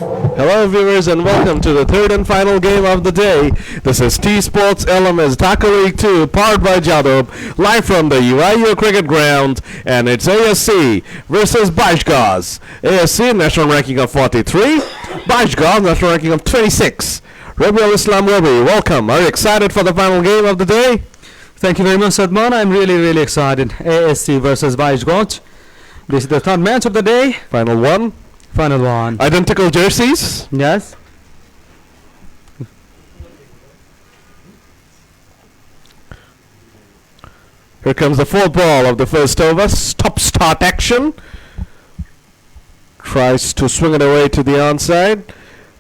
Hello viewers and welcome to the third and final game of the day. This is T-Sports LMS Dhaka League 2 powered by JÁdoube, live from the UIU cricket ground, and it's ASC versus Bais Goz. ASC national ranking of 43, Bais Goz national ranking of 26. Rabiul Islam Rabi, welcome. Are you excited for the final game of the day? Thank you very much, Sadman. I'm really excited. ASC versus Bais Goz. This is the third match of the day. Final one. Final one. Identical jerseys. Yes. Here comes the fourth ball of the first over. Stop start action. Tries to swing it away to the onside.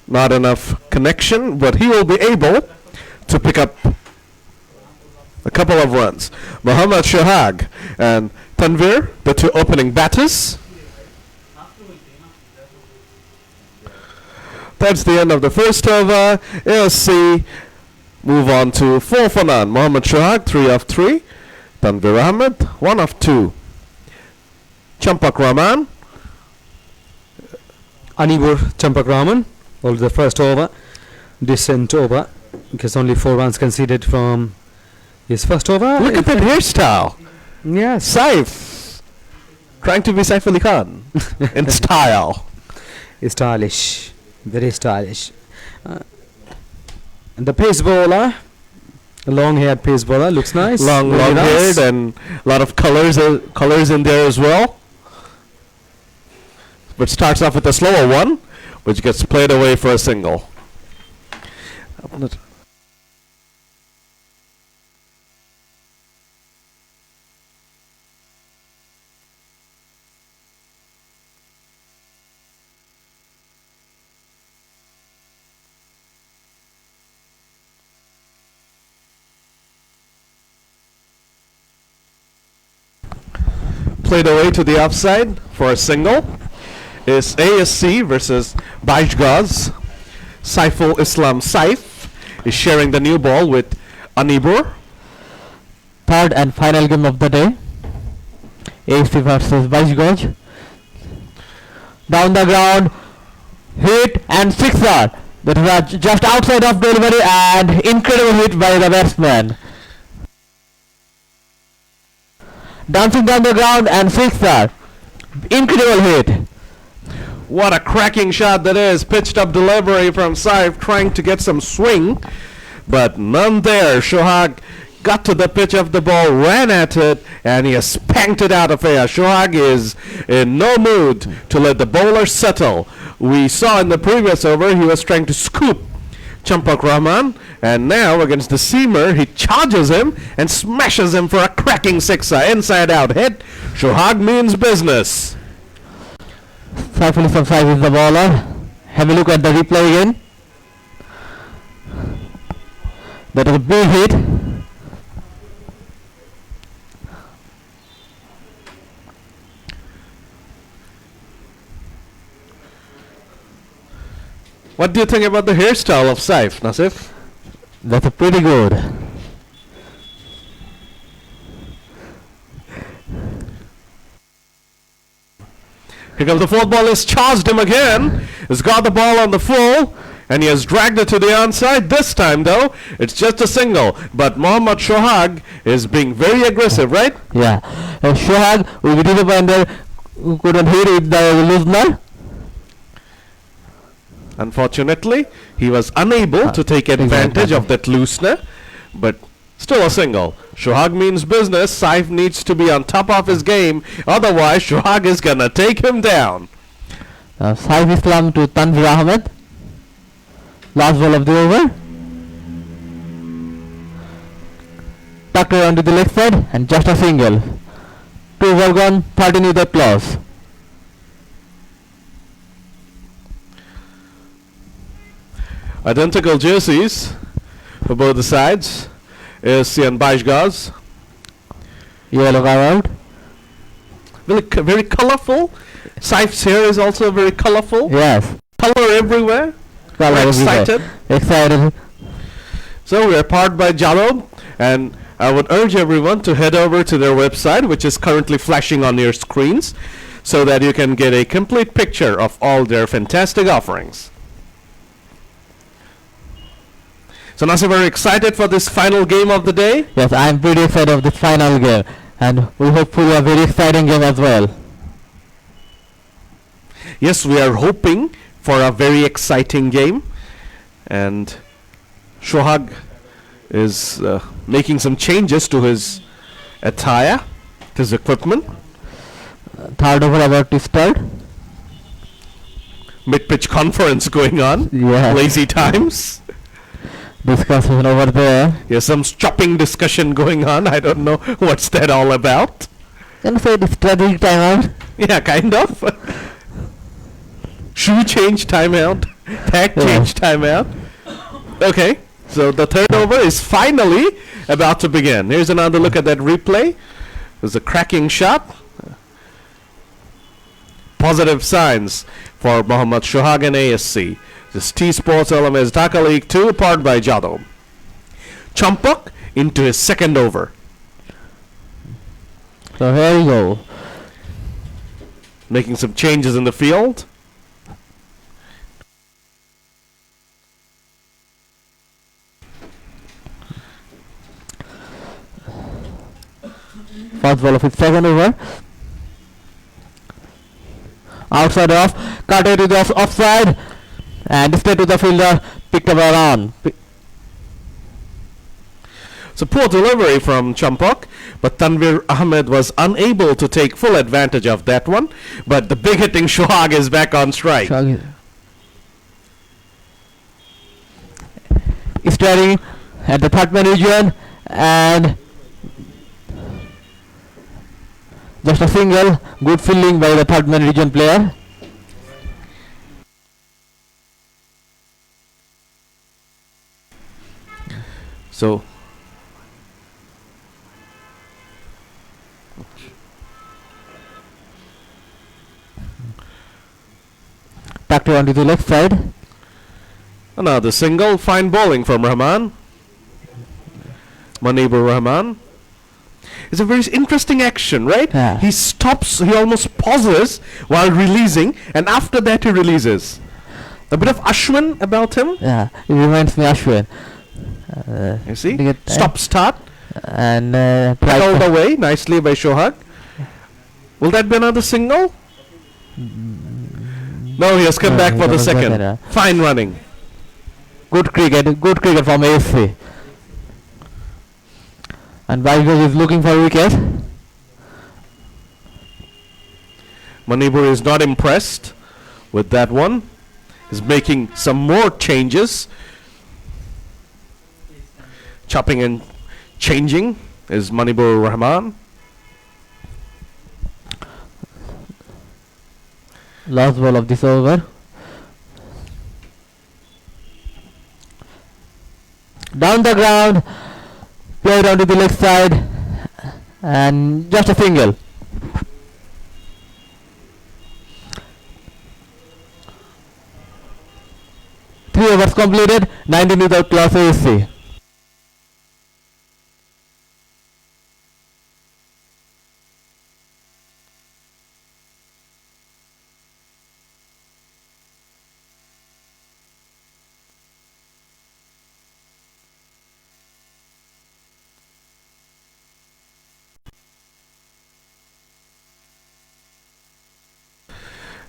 Not enough connection, but he will be able to pick up a couple of runs. Mohammad Shohag and Tanvir, the two opening batters. That's the end of the first over. ASC move on to 4 for none. Mohammad Shohag, 3 of 3. Tanvir Ahmed, 1 of 2. Champak Rahman. Anibur Champak Rahman. Over the first over. Decent over. Because only 4 runs conceded from his first over. Look at that hairstyle. Yes. Saif. Trying to be Saif Ali Khan in style. Stylish. Very stylish. And the pace bowler, a long-haired pace bowler, looks nice. Long-haired and a lot of colors in there as well. But starts off with a slower one, which gets played away for a single. Played away to the offside for a single is ASC versus Bais Goz. Saiful Islam Saif is sharing the new ball with Anibur. Third and final game of the day. ASC versus Bais Goz. Down the ground, hit and sixer. That was just outside of delivery and incredible hit by the batsman. Dancing down the ground and sixer. Incredible hit. What a cracking shot that is. Pitched up delivery from Saif, trying to get some swing, but none there. Shohag got to the pitch of the ball, ran at it, and he has spanked it out of air. Shohag is in no mood to let the bowler settle. We saw in the previous over he was trying to scoop Champak Rahman, and now against the seamer he charges him and smashes him for a cracking sixer. Inside out hit. Shohag means business. Saiful Islam Saif is the bowler. Have a look at the replay again. That is a big hit. What do you think about the hairstyle of Saif, Nasif? That's a pretty good. Here comes the fourth ball. Has charged him again. Has got the ball on the full, and he has dragged it to the onside. This time, though, it's just a single. But Mohammad Shohag is being very aggressive, right? Yeah. Shohag will be disappointed who couldn't hit it the loosener. Unfortunately, he was unable to take advantage of that loosener, but still a single. Shohag means business. Saif needs to be on top of his game, otherwise Shohag is gonna take him down. Saif Islam to Tanvir Ahmed. Last ball of the over. Tucked around to the leg side and just a single. 2 over gone, 13 with applause. Identical jerseys for both the sides. ASC and Bais Goz. Yellow out. Very colorful. Saif's hair is also very colorful. Yes. Color everywhere. Color We're excited. Excited. So we are powered by JÁdoube, and I would urge everyone to head over to their website, which is currently flashing on your screens, so that you can get a complete picture of all their fantastic offerings. So Nasir, very excited for this final game of the day? Yes, I'm pretty excited of this final game, and we hope for a very exciting game as well. Yes, we are hoping for a very exciting game. And Shohag is making some changes to his attire, his equipment. Third over about to start. Mid-pitch conference going on. Yeah. Lazy times. Discussion over there. Yes, some chopping discussion going on. I don't know what's that all about. Can you say the strategic timeout? Yeah, kind of. Shoe change timeout. Tag change timeout. Okay, so the third over is finally about to begin. Here's another look at that replay. There's a cracking shot. Positive signs for Mohammad Shohag and ASC. This T Sports LMS Dhaka League 2, powered by JÁdoube. Champak into his second over. So here we go. Making some changes in the field. First ball of his second over. Outside off, cut it to the offside, and straight to the fielder, picked up around. So poor delivery from Champak, but Tanvir Ahmed was unable to take full advantage of that one. But the big hitting Shohag is back on strike. Staring at the third man region, and just a single. Good fielding by the third man region player. So Back to onto the left side. another single. Fine bowling from Rahman. Manibur Rahman. It's a very interesting action, right? Yeah. He stops, he almost pauses while releasing, and after that he releases. A bit of Ashwin about him. Yeah, it reminds me of Ashwin. You see? Look at that. Stop start. And Tackled away nicely by Shohag. Will that be another single? No, he has come back for the second. Fine running. good cricket from ASC. And Bais Goz is looking for a wicket. Manibur is not impressed with that one. He's making some more changes. Chopping and changing is Manibur Rahman. Last ball of this over. Down the ground, played onto the left side, and just a single. Three overs completed, 19 without class ASC.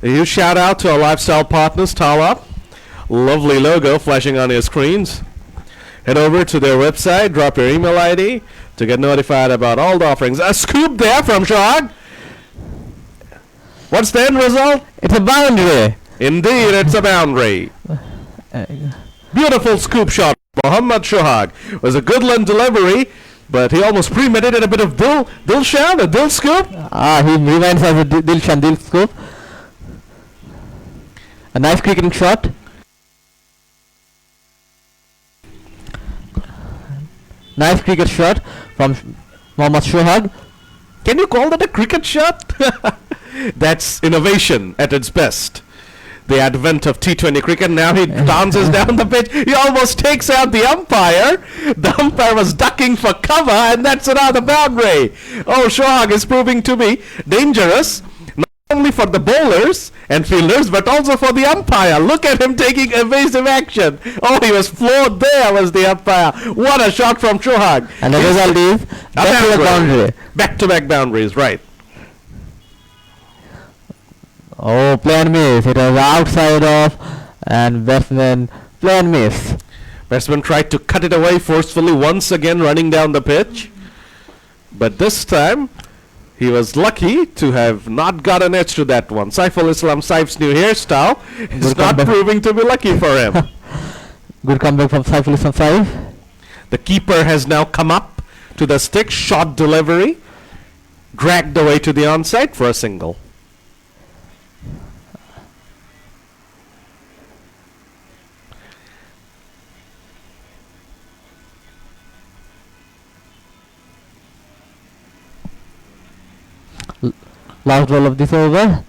A huge shout out to our lifestyle partners, Tala. Lovely logo flashing on your screens. Head over to their website, drop your email ID to get notified about all the offerings. A scoop there from Shohag. What's the end result? It's a boundary. Indeed, it's a boundary. Beautiful scoop shot. Mohammad Shohag was a good length delivery, but he almost premeditated a bit of Dilshan, a Dil scoop. He reminds us of Dilshan Dil scoop. A nice cricketing shot. Nice cricket shot from Mohammad Shohag. Can you call that a cricket shot? That's innovation at its best. The advent of T20 cricket. Now he dances down the pitch. He almost takes out the umpire. The umpire was ducking for cover, and that's another boundary. Oh, Shohag is proving to be dangerous. only for the bowlers and fielders, but also for the umpire. Look at him taking evasive action. Oh, he was floored there, was the umpire. What a shot from Shohag. And the result is back-to-back boundary. Back-to-back boundaries, right. Oh, play and miss. It was outside of, and batsman play and miss. Batsman tried to cut it away forcefully, once again running down the pitch. But this time, he was lucky to have not got an edge to that one. Saiful Islam Saif's new hairstyle is not proving to be lucky for him. Good comeback from Saiful Islam Saif. The keeper has now come up to the stick, shot delivery, dragged away to the onside for a single. Last ball of this over.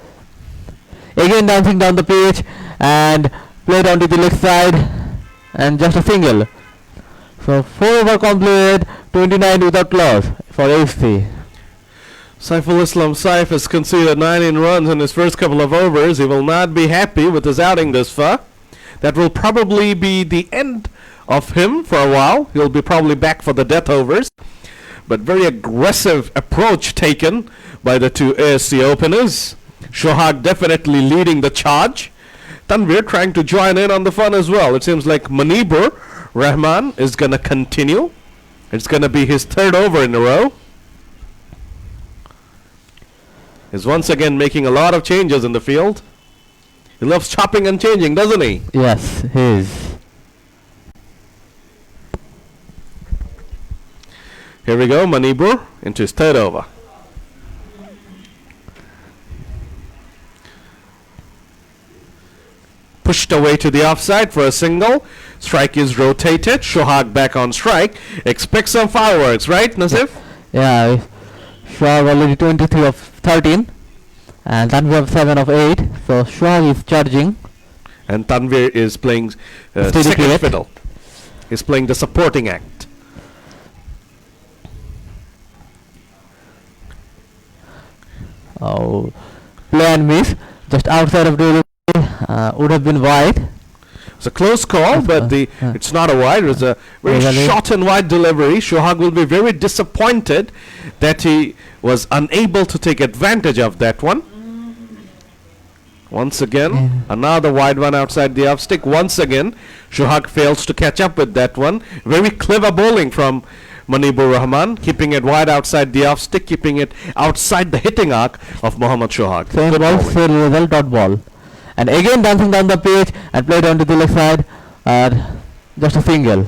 Again dancing down the pitch and played onto the leg side and just a single. So 4 over completed, 29 without loss for ASC. Saiful Islam Saif has conceded 19 runs in his first couple of overs. He will not be happy with his outing this far. That will probably be the end of him for a while. He'll be probably back for the death overs. But very aggressive approach taken by the two ASC openers. Shohag definitely leading the charge. Tanvir trying to join in on the fun as well. It seems like Manibur Rahman is going to continue. It's going to be his 3rd over in a row. He's once again making a lot of changes in the field. He loves chopping and changing, doesn't he? Yes, he is. Here we go, Manibur into his 3rd over. Pushed away to the offside for a single. Strike is rotated. Shohag back on strike. Expect some fireworks, right, Nasif? Yeah, Shohag already 23 of 13 and Tanvir 7 of 8. So Shohag is charging. And Tanvir is playing Steady second cricket. fiddle. He's playing the supporting act. Oh, play and miss. Just outside of the would have been wide. It's a close call, but it's not a wide. It's a very Really? short and wide delivery. Shohag will be very disappointed that he was unable to take advantage of that one. Once again, another wide one outside the off stick. Once again, Shohag fails to catch up with that one. Very clever bowling from Manibur Rahman, keeping it wide outside the off stick, keeping it outside the hitting arc of Mohammad Shohag. Same Good ball, bowling. same result, dot ball. And again dancing down the pitch and played onto the left side. Just a single.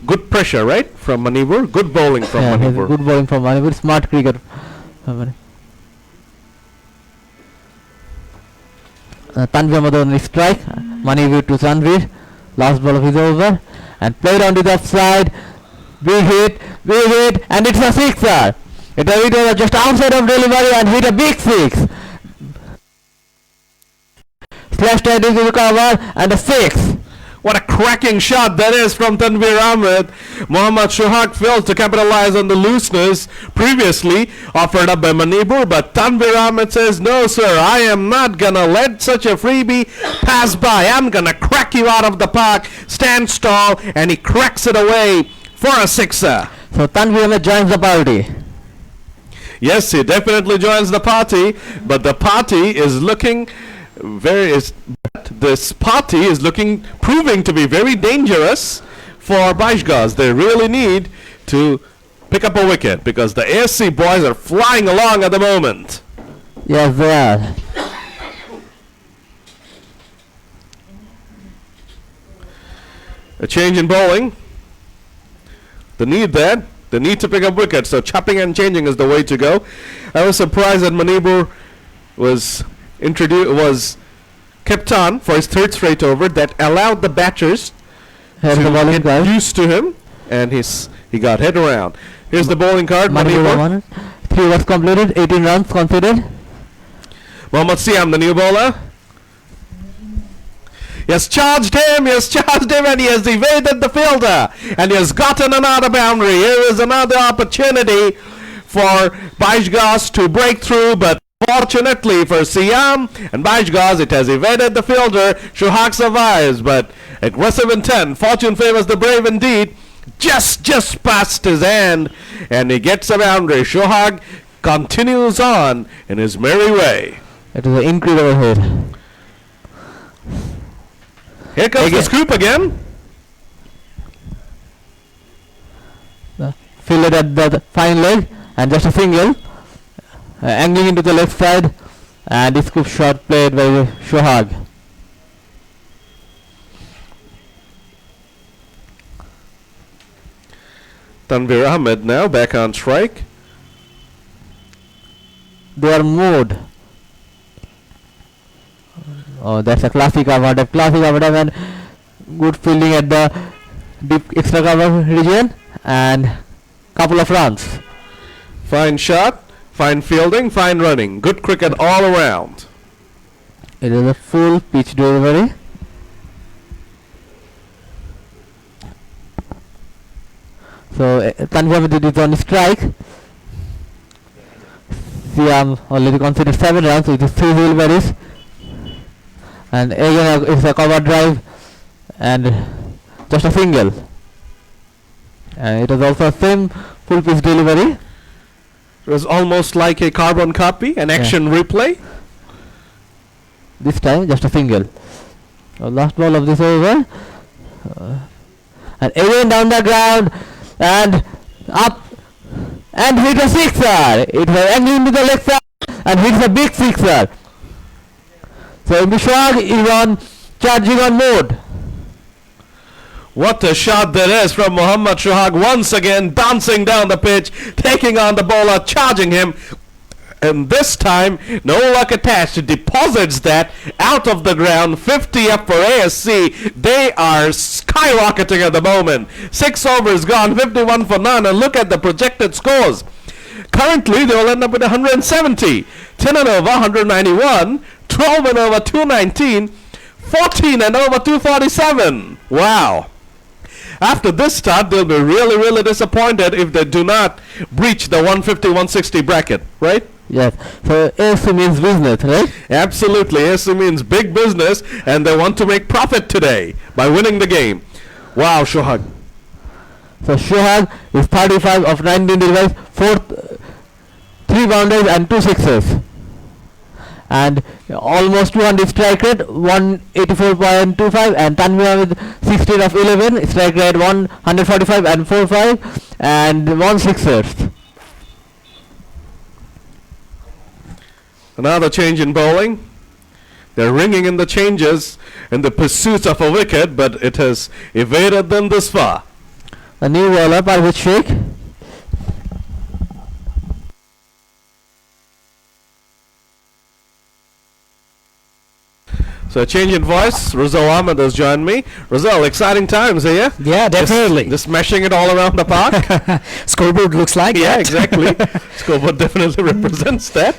Good pressure, right, from Manibur. Good bowling from Yeah, Manibur. good bowling from Manipur. Smart cricket. Tanvir Madon strike. Manipur to Tanvir. Last ball of his over. And played onto the offside. Big hit, and it's a sixer. It was just outside of delivery and hit a big 6. Slashed into the cover and a 6. What a cracking shot that is from Tanvir Ahmed. Mohammad Shohag fails to capitalize on the looseness previously offered up by Manibur, but Tanvir Ahmed says, no sir, I am not gonna let such a freebie pass by. I'm gonna crack you out of the park. Stands tall, and he cracks it away for a sixer. So Tanvir Ahmed joins the party. Yes, he definitely joins the party, but the party is looking proving to be very dangerous for Bais Goz. They really need to pick up a wicket because the ASC boys are flying along at the moment. Yes, they are. A change in bowling. The need there. The need to pick up wickets. So chopping and changing is the way to go. I was surprised that Manibur was kept on for his 3rd straight over. That allowed the batters Here's the to bowling get card. used to him, and he got head around. Here's the bowling card. Manibur. 3 overs completed, 18 runs conceded. Mohammad Siam, the new bowler. He has charged him, and he has evaded the fielder, and he has gotten another boundary. Here is another opportunity for Bais Goz to break through, but Fortunately for Siam and Bais Goz, it has evaded the fielder. Shohag survives, but aggressive intent. Fortune favors the brave indeed. Just past his hand, and he gets a boundary. Shohag continues on in his merry way. It is an incredible hit. Here comes the scoop again. Fielded at the fine leg and just a single. Angling into the left side, and the scoop shot played by Shohag. Tanvir Ahmed now back on strike. They are moved. Oh, that's a classic cover drive, and good fielding at the deep extra cover region, and couple of runs. Fine shot, fine fielding, fine running. Good cricket all around. It is a full pitch delivery. So Tanvir Ahmed is on strike. Siam already considered 7 runs with 3 deliveries, and again it's a cover drive and just a single. And it is also same full pitch delivery. It was almost like a carbon copy, an action replay. This time just a single. Last ball of this over, and again down the ground and up and hit a sixer. It was angling into the leg side and hits a big sixer. So Shohag is on charging on mode. What a shot there is from Mohammad Shohag, once again dancing down the pitch, taking on the bowler, charging him. And this time, no luck attached. Deposits that out of the ground. 50 up for ASC. They are skyrocketing at the moment. 6 overs gone, 51 for none. And look at the projected scores. Currently, they will end up with 170. 10 and over, 191. 12 and over, 219. 14 and over, 247. Wow. After this start, they'll be really disappointed if they do not breach the 150-160 bracket, right? Yes. So ASC means business, right? Absolutely. ASC means big business, and they want to make profit today by winning the game. Wow, Shohag. So Shohag is 35 of 19 deliveries, 3 boundaries and 2 sixes. And almost 200 strike rate, 184.25, and Tanvir with 16 of 11, strike rate 145 and 45, and 1 sixers. Another change in bowling. They're ringing in the changes in the pursuit of a wicket, but it has evaded them this far. A new bowler, Parvez Sheikh. So a change in voice. Rizal Ahmed has joined me. Rizal, exciting times here. Yeah, definitely. Just smashing it all around the park. Scoreboard looks like Yeah, that. exactly. Scoreboard definitely represents that.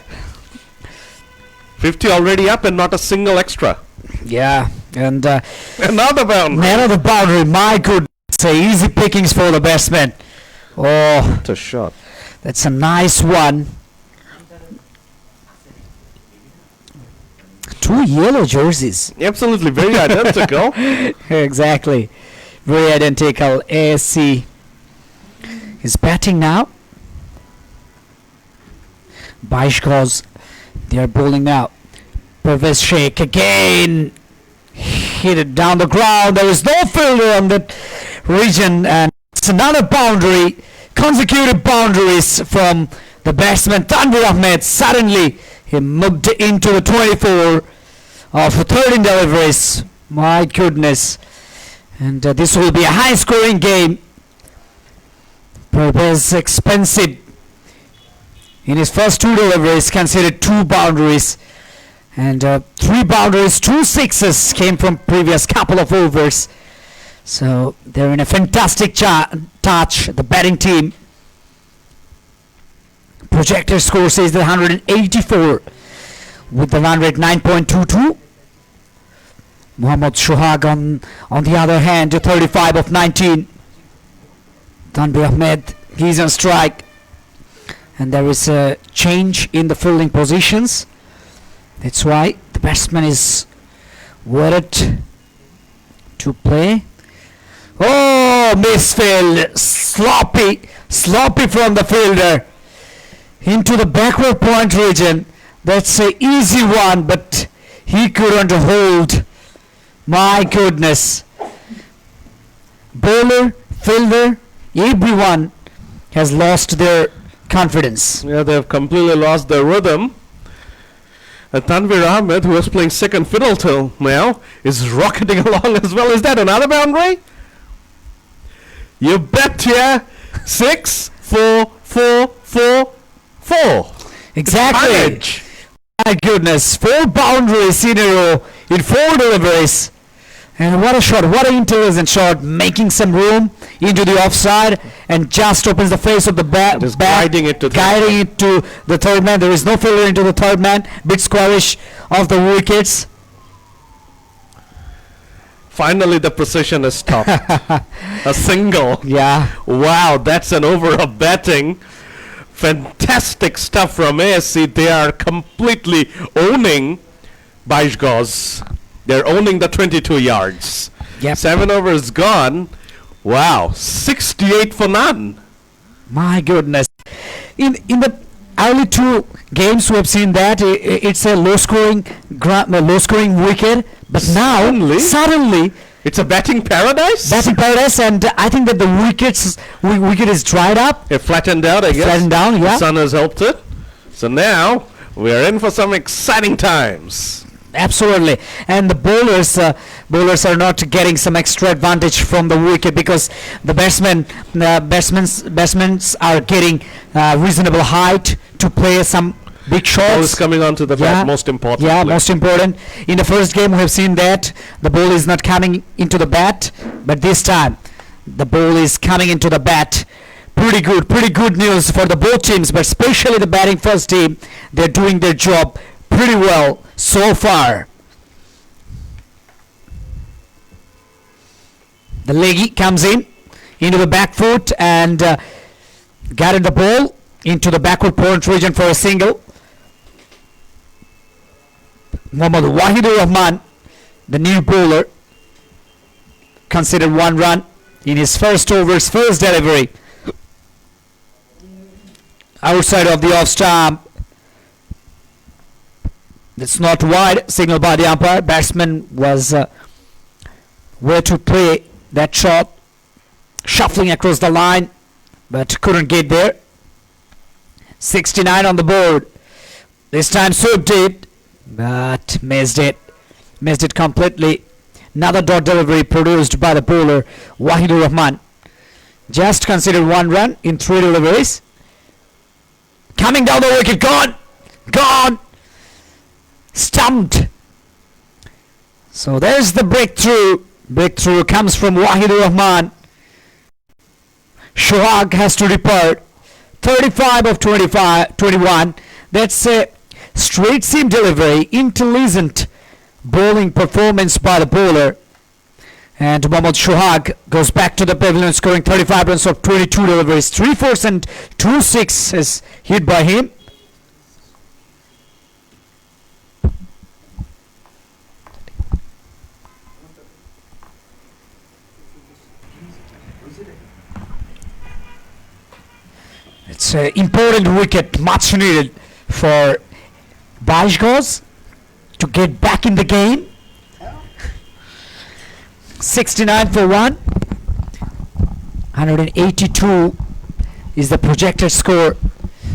50 already up and not a single extra. Yeah, and Another boundary. man of the boundary, my goodness, easy pickings for the batsman. Oh, What a shot. that's a nice one. 2 yellow jerseys. Absolutely, very identical. Exactly. Very identical. ASC is batting now. Bais Goz, they are bowling now. Parvez Sheikh again. Hit it down the ground. There is no fielder on that region, and it's another boundary. Consecutive boundaries from the batsman Tanvir Ahmed. Suddenly he moved into the 24 of 13 deliveries. My goodness. And this will be a high scoring game. Parvez expensive. In his first 2 deliveries, conceded 2 boundaries. And 3 boundaries, 2 sixes came from previous couple of overs. So they're in a fantastic touch, the batting team. Projected score says the 184 with the run rate 9.22. Mohammad Shohag on the other hand, 35 of 19. Tanvir Ahmed, he's on strike. and there is a change in the fielding positions. That's why the batsman is waited to play. Oh, misfield, sloppy from the fielder into the backward point region. That's a easy one, but he couldn't hold. My goodness. Bowler, fielder, everyone has lost their confidence. Yeah, they have completely lost their rhythm. And Tanvir Ahmed, who was playing second fiddle till now, is rocketing along as well. Is that another boundary? You bet, yeah. 6, 4, 4, 4, 4. Exactly. Manage. My goodness, 4 boundaries in a row in 4 deliveries. And what a shot, what an intelligent shot, making some room into the offside and just opens the face of the bat. Just guiding it to the third man. There is no failure into the third man. Bit squarish off the wickets. Finally, the precision is stopped. A single. Yeah. Wow, that's an over of batting. Fantastic stuff from ASC. They are completely owning Bais Goz. They're owning the 22 yards. Yep. 7 overs gone. Wow, 68 for none. My goodness. In the early 2 games we have seen that it's a low scoring wicket, but now suddenly It's a batting paradise? and I think that the wicket is dried up. It flattened out, I guess. Flattened down, yeah. The sun has helped it. So now we are in for some exciting times. Absolutely, and the bowlers are not getting some extra advantage from the wicket because the batsmen are getting reasonable height to play some big shots. Ball is coming onto the bat, most important. Yeah, most important. In the first game, we have seen that the ball is not coming into the bat, but this time the ball is coming into the bat. Pretty good news for the both teams, but especially the batting first team. They're doing their job pretty well so far. The leggy comes into the back foot and guided the ball into the backward point region for a single. Mohammad Wahidur Rahman, the new bowler, considered 1 run in his first over's first delivery. Outside of the off stump. That's not wide, signal by the umpire. Batsman was where to play that shot, shuffling across the line, but couldn't get there. 69 on the board. This time swooped it, but missed it completely. Another dot delivery produced by the bowler Wahidur Rahman. Just considered 1 run in 3 deliveries. Coming down the wicket, gone. Stumped. So there's the breakthrough. Breakthrough comes from Wahidur Rahman. Shohag has to depart. 35 of 21. That's a straight seam delivery. Intelligent bowling performance by the bowler. And Mohammad Shohag goes back to the pavilion scoring 35 runs of 22 deliveries. 3 4s and 2 6s hit by him. It's an important wicket, much needed for Bais Goz to get back in the game. 69 for 1. 182 is the projected score.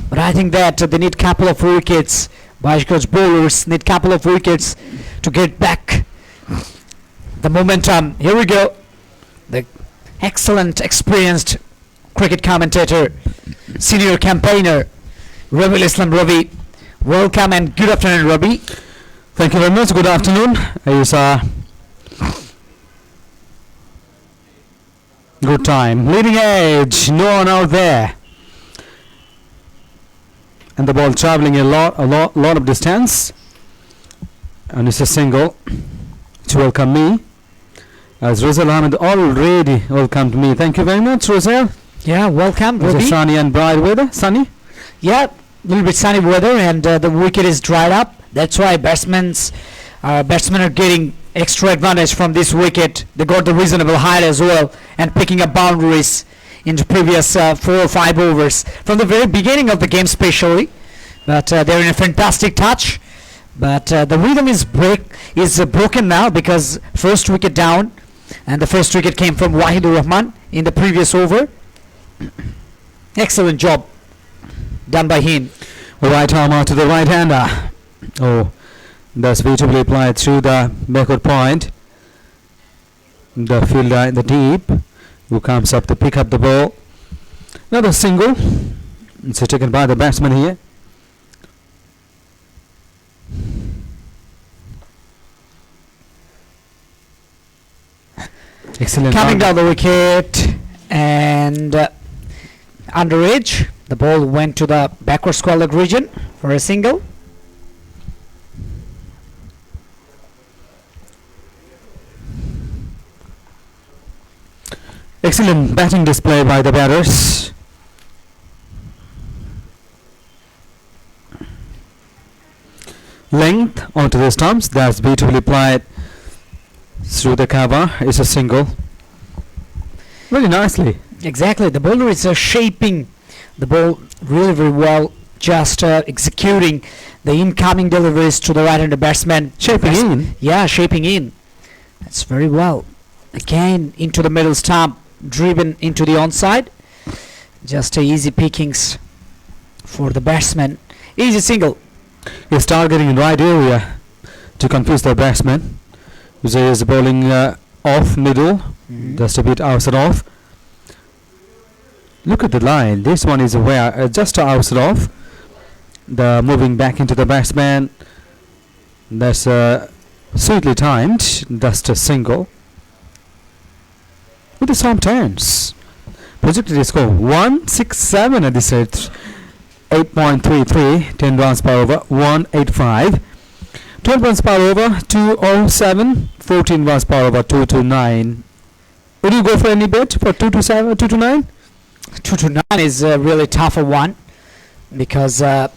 But I think that they need couple of wickets. Bais Goz bowlers need couple of wickets to get back the momentum. Here we go. The excellent, experienced cricket commentator, senior campaigner, Ravi Islam Ravi. Welcome and good afternoon, Ravi. Thank you very much. Good afternoon. It's a good time. Leading edge, no one out there. And the ball traveling a lot of distance. And it's a single to welcome me. As Rizal Ahmed already welcomed me. Thank you very much, Rizal. Yeah, welcome, It's a Ravi. sunny and bright weather. Sunny? Yeah, a little bit sunny weather, and the wicket is dried up. That's why batsmen are getting extra advantage from this wicket. They got the reasonable height as well, and picking up boundaries in the previous 4 or 5 overs from the very beginning of the game, especially. But they're in a fantastic touch. But the rhythm is broken now because first wicket down, and the first wicket came from Wahidur Rahman in the previous over. Excellent job done by him. Right arm out to the right hander. Oh, that's beautifully applied through the backward point. The fielder in the deep, who comes up to pick up the ball. Another single. It's taken by the batsman here. Excellent. Coming down the wicket, and under edge, the ball went to the backward square leg region for a single. Excellent batting display by the batters. Length onto the stumps. That's beautifully applied through the cover. It's a single. Very nicely. Exactly, the bowler is shaping the ball really very well, just executing the incoming deliveries to the right-handed batsman. Shaping in. Yeah, shaping in. That's very well. Again, into the middle stump, driven into the onside. Just easy pickings for the batsman. Easy single. He's targeting in right area to confuse the batsman. He is bowling off middle, just a bit outside off. Look at the line. This one is where just outside off. The moving back into the batsman. That's sweetly timed. Just a single. With the some turns. Projected score 167 at this set. 8.33, 10 runs per over, 185. 12 runs per over, 207. 14 runs per over, 229. Would you go for any bet for 227, 229? 2-9 is a really tougher one, because I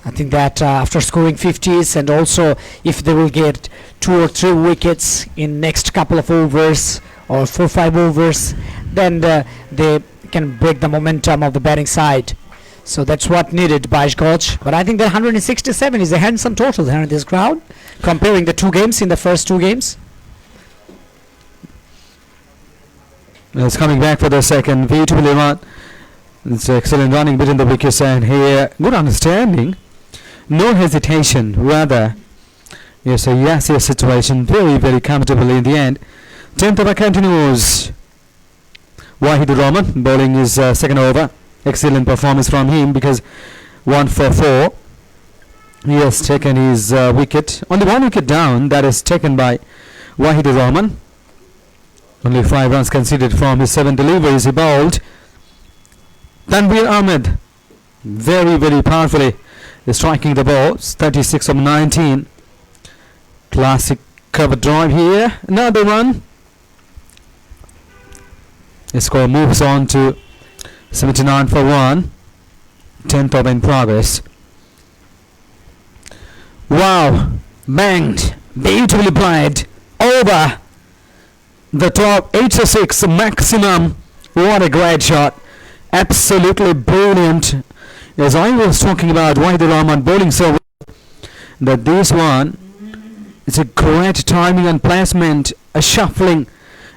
think that after scoring 50s, and also if they will get 2 or 3 wickets in next couple of overs or 4-5 overs, then they can break the momentum of the batting side. So that's what needed by Bais Goz. But I think that 167 is a handsome total here in this crowd, comparing the 2 games in the first 2 games. It's coming back for the second. Beautifully run. It's excellent running between the wickets, and here good understanding. No hesitation. Rather, yes, a yes situation. Very, very comfortably in the end. 10th over continues. Wahidur Rahman bowling his second over. Excellent performance from him, because 1 for 4. He has taken his wicket. Only 1 wicket down. That is taken by Wahidur Rahman. Only 5 runs conceded from his 7 deliveries he bowled. Tanveer Ahmed very, very powerfully is striking the ball. 36 of 19. Classic cover drive here. Another run. The score moves on to 79 for 1. 10th over in progress. Wow. Banged. Beautifully played. Over the top. 8 to 6 maximum. What a great shot. Absolutely brilliant. As I was talking about Wahidur Rahman bowling so well, that this one is a great timing and placement. A shuffling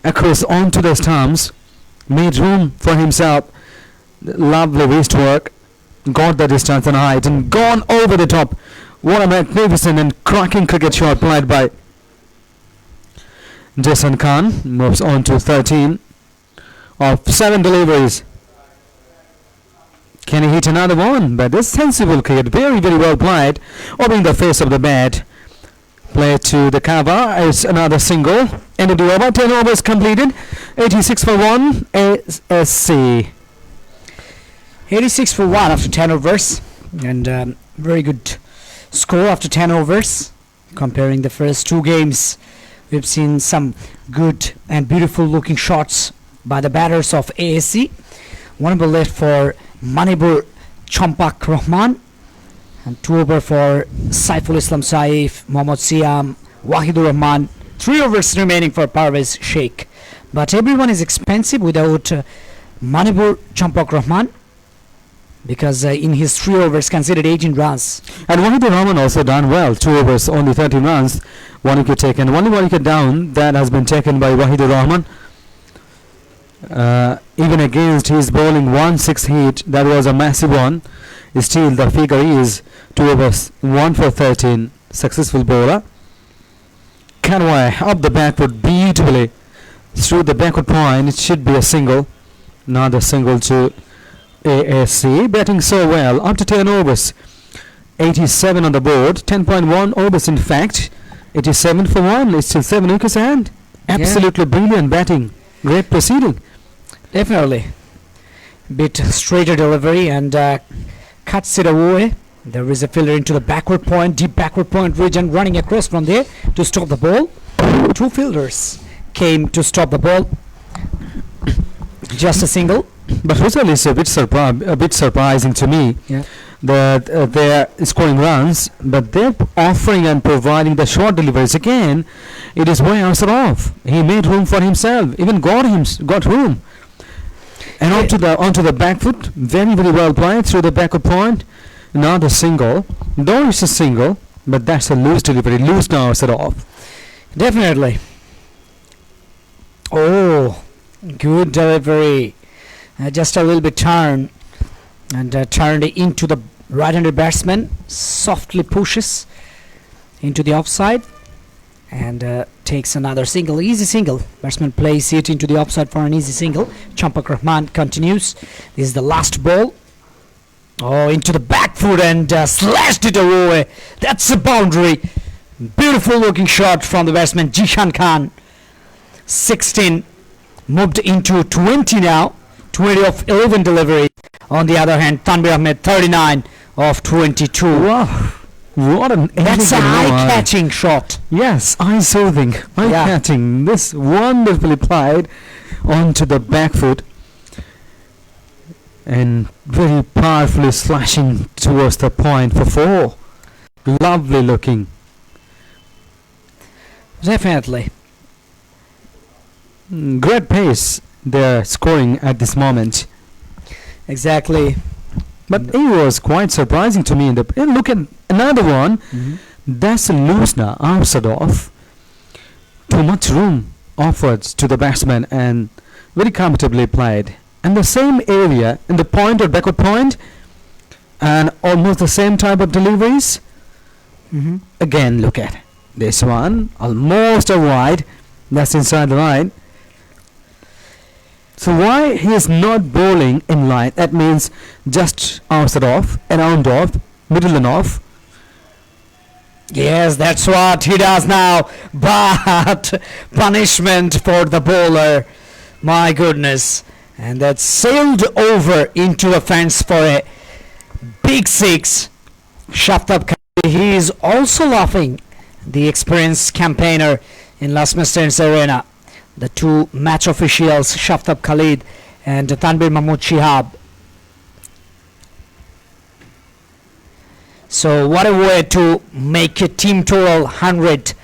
across onto the stumps. Made room for himself. Lovely wrist work. Got the distance and height and gone over the top. What a magnificent and cracking cricket shot played by Jason Khan. Moves on to 13 of 7 deliveries. Can he hit another one? But this sensible cricket, very, very well played. Opening the face of the bat. Play to the cover. It's another single. End of the over. 10 overs completed. 86 for 1. ASC. 86 for 1 after 10 overs, and very good score after 10 overs. Comparing the first 2 games, we've seen some good and beautiful looking shots by the batters of ASC. One ball left for Manipur Champak Rahman, and 2 over for Saiful Islam Saif, Mohammad Siam, Wahidur Rahman. 3 overs remaining for Parvez Sheikh. But everyone is expensive without Manipur Champak Rahman, because in his 3 overs considered 18 runs. And Wahidur Rahman also done well. 2 overs, only 13 runs. 1 wicket taken. Only 1 wicket down. That has been taken by Wahidur Rahman. Even against his bowling 1-6 hit, that was a massive one. Still, the figure is 2 overs, 1 for 13. Successful bowler. Kanwai up the backward beautifully through the backward point. It should be a single. Another single to ASC. Batting so well after 10 overs. 87 on the board. 10.1 overs in fact. 87 for 1. It's still 7 wickets and absolutely brilliant batting. Great proceeding. Definitely. Bit straighter delivery and cuts it away. There is a fielder into the backward point, deep backward point region, running across from there to stop the ball. 2 fielders came to stop the ball. Just a single. But result is a bit surprising to me. Yeah. That they're scoring runs, but they're offering and providing the short deliveries again. It is way answer off. He made room for himself, even got room, and onto the back foot. Very well played through the backward point. Not a single. Though it's a single, but that's a loose delivery. Loose now answer off. Definitely. Oh, good delivery. Just a little bit turn, and turned into the right-handed batsman. Softly pushes into the offside and takes another single. Easy single. Batsman plays it into the offside for an easy single. Champak Rahman continues. This is the last ball. Oh, into the back foot and slashed it away. That's a boundary. Beautiful looking shot from the batsman Jishan Khan. 16 moved into 20 now. 20 of 11 delivery. On the other hand, Tanvir Ahmed 39 of 22. Wow, what an That's a eye-catching shot. Yes, eye-soothing, eye-catching. This wonderfully played onto the back foot and very powerfully slashing towards the point for 4. Lovely looking. Definitely. Great pace they're scoring at this moment. Exactly. But it was quite surprising to me. And look at another one. That's a loose now, outside off. Too much room offered to the batsman and very comfortably played. And the same area in the point or backward point and almost the same type of deliveries. Again, look at this one. Almost a wide. That's inside the line. So why he is not bowling in line? That means just outside off, around off, middle and off. Yes, that's what he does now. But punishment for the bowler. My goodness. And that sailed over into the fence for a big 6. Shaftab Khalid, he is also laughing. The experienced campaigner in Las Masters Arena. The 2 match officials, Shaftab Khalid and Tanvir Mahmood Shihab. So what a way to make a team total 100.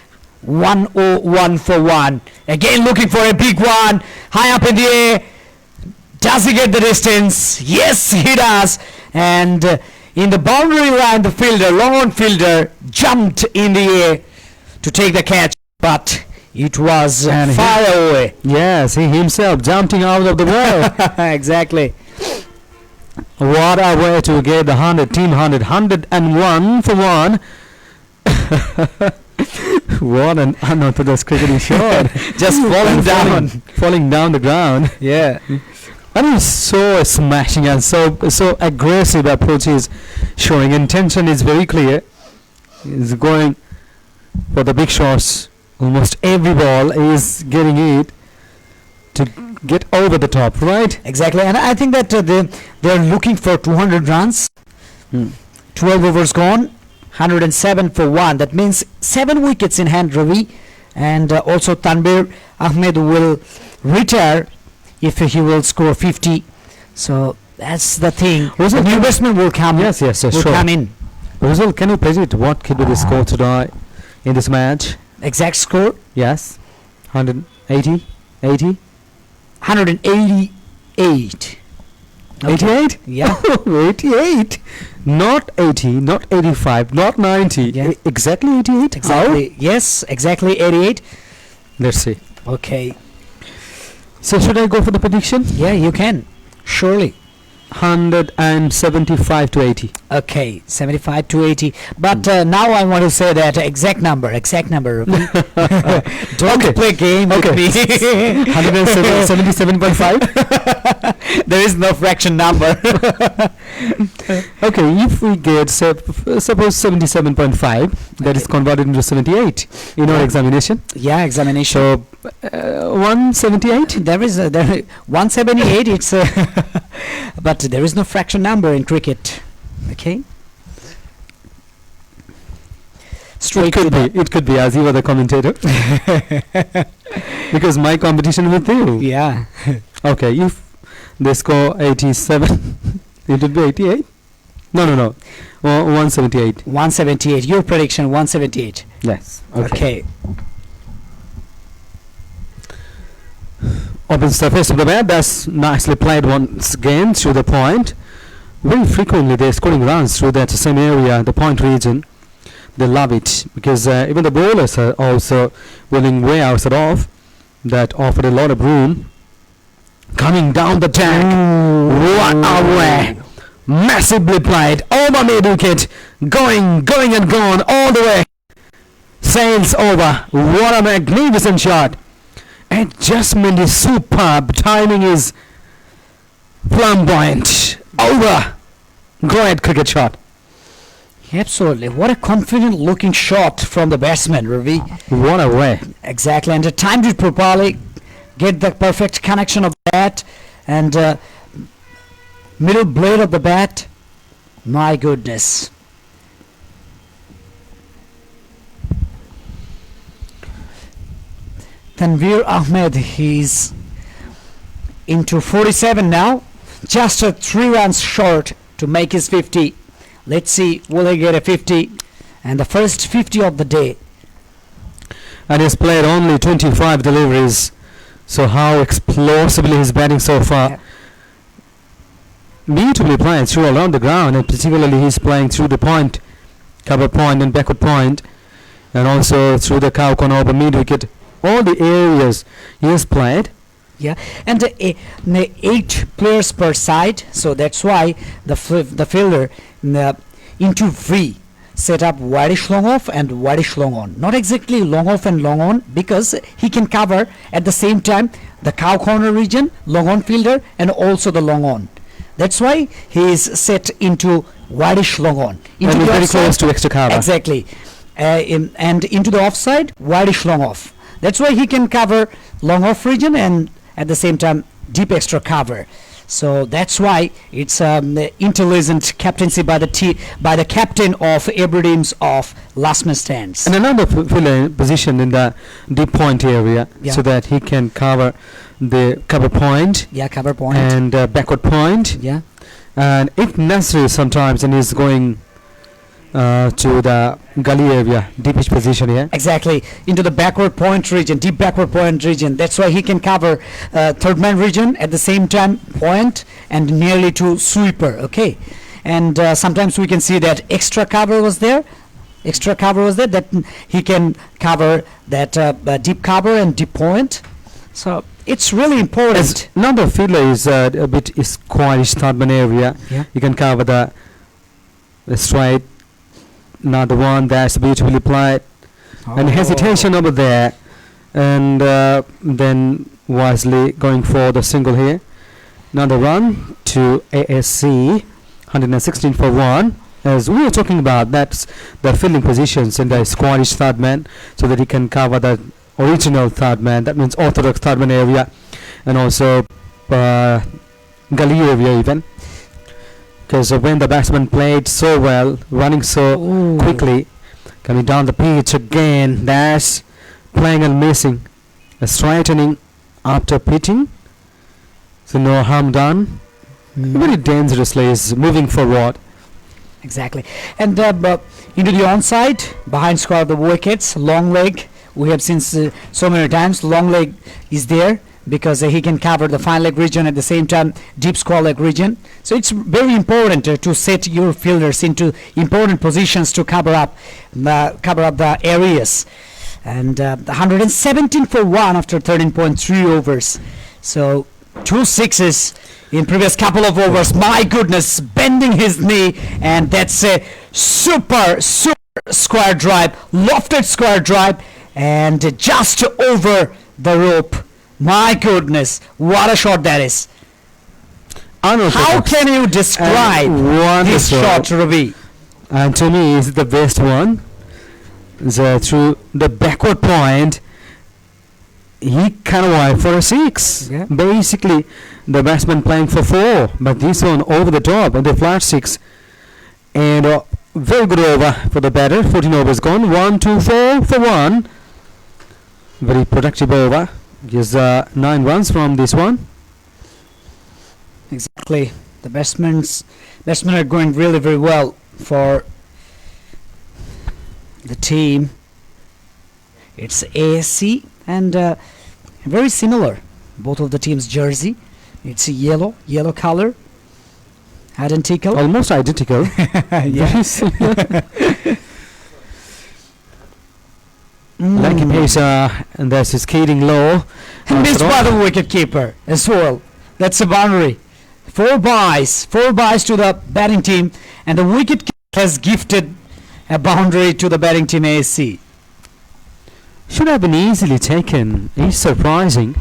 101 for 1. Again looking for a big one. High up in the air. Does he get the distance? Yes, he does. And in the boundary line, the fielder, long-on fielder, jumped in the air to take the catch. But it was far away. Yes, he himself jumping out of the ball. Exactly. What a way to get the 100, team 100, 101 for 1. What an unorthodox cricketing shot. Just falling down the ground. Yeah. And he's so smashing and so aggressive approach is showing. Intention is very clear. He's going for the big shots. Almost every ball is getting it to get over the top, right? Exactly. And I think that they're looking for 200 runs. 12 overs gone. 107 for 1. That means 7 wickets in hand, Ravi. And also Tanvir Ahmed will retire if he will score 50. So That's the thing. Rizal, The new batsman will come. yes, will sure. come in. Rizal, can you predict what could be the score today in this match? Exact score Yes, 180, 80, 188. Okay. 88? Yeah. 88, not 80, not 85, not 90. Yeah. Exactly 88. Exactly. Yes, exactly 88. Let's see. Okay. So should I go for the prediction? Yeah, you can. Surely. 175 to 80. Okay, 75 to 80. But now I want to say that exact number. Okay? Don't Okay. play game with Okay. me. 177.5. There is no fraction number. Okay, if we get suppose 77.5, that is converted into 78 in our examination. Yeah, examination. So 178. There is 178. It's but there is no fraction number in cricket. Okay. Straight to the It could be as you are the commentator. Because my competition with you. yeah. Okay, if they score 87, it would be 88. No. 178. 178. Your prediction 178. Yes. Okay. Opens the face of the bat. That's nicely played once again through the point. Very frequently they're scoring runs through that same area, the point region. They love it because even the bowlers are also willing way outside off. That offered a lot of room. Coming down the track. What a way! Massively played over mid wicket. Going and gone all the way. Sails over. What a magnificent shot. Adjustment is superb. Timing is flamboyant. Over. Great cricket shot. Absolutely. What a confident looking shot from the batsman, Ravi. What a way. Exactly. And timed it properly. Get the perfect connection of bat. And middle blade of the bat. My goodness. Tanveer Ahmed, he's into 47 now. Just a 3 runs short to make his 50. Let's see, will he get a 50? And the first 50 of the day. And he's played only 25 deliveries. So how explosively he's batting so far. Yeah. Beautifully playing through along the ground, and particularly he's playing through the point, cover point and backward point, and also through the cow corner over mid wicket. All the areas he has played. Yeah, and 8 players per side, so that's why the fielder into free set up wideish long off and wideish long on. Not exactly long off and long on, because he can cover at the same time the cow corner region, long on fielder, and also the long on. That's why he is set into wideish long on. Into And the very offside- close to extra cover. Exactly. And into the offside, wideish long off. That's why he can cover long off region and at the same time deep extra cover. So that's why it's intelligent captaincy by the captain of every teams of last man stands. And another fielder position in the deep point area, Yeah. so that he can cover the cover point Yeah, cover point. and backward point. Yeah. And if necessary sometimes, and he's going to the gully area, deepish position here. Exactly, into the backward point region, deep backward point region. That's why he can cover third man region at the same time point and nearly to sweeper. Okay, and sometimes we can see that extra cover was there. That he can cover that deep cover and deep point. So it's really important. As another fielder is a bit squarish third man area. Yeah. You can cover the straight. Another one that's beautifully played. And hesitation over there, and then wisely going for the single here. Another run to ASC, 116 for 1. As we were talking about, that's the fielding positions in the squarish third man, so that he can cover the original third man, that means orthodox third man area, and also gully area even. Because when the batsman played so well, running so quickly, coming down the pitch again, that's playing and missing, straightening after pitching, so no harm done. Very dangerously is moving forward. Exactly. And into the onside, behind square of the wickets, long leg. We have seen so many times. Long leg is there because he can cover the fine leg region at the same time deep square leg region. So it's very important to set your fielders into important positions to cover up the areas. And 117 for 1 after 13.3 overs. So 2 sixes in previous couple of overs. My goodness, bending his knee, and that's a super square drive, lofted square drive, and just over the rope. My goodness, what a shot that is. How can you describe this shot, Ravi? And to me, is the best one. So through the backward point, he can wide for a 6. Yeah. Basically, the batsman playing for 4, but this one over the top and the flat 6. And very good over for the batter. 14 overs gone. 1, 2, 4 for 1. Very productive over. Gives 9 runs from this one. Exactly. The batsmen are going really very well for the team. It's ASC and very similar. Both of the teams' jersey. It's a yellow color. Identical. Almost identical. Yes. Lucky pace, and that's his skating low. And missed by the wicket keeper as well. That's a boundary. 4 byes to the batting team, and the wicket keeper has gifted a boundary to the batting team ASC. Should have been easily taken. It's surprising.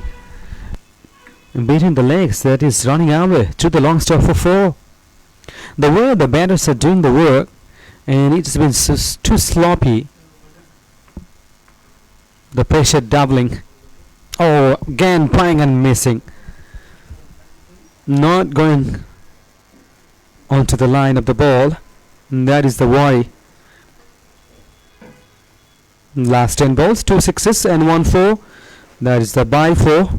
Beating the legs, that is running away to the long stop for 4. The way the batters are doing the work, and it's been too sloppy. The pressure doubling. Oh, again playing and missing. Not going onto the line of the ball. That is the worry. Last 10 balls, 2 sixes and 1 4. That is the by 4.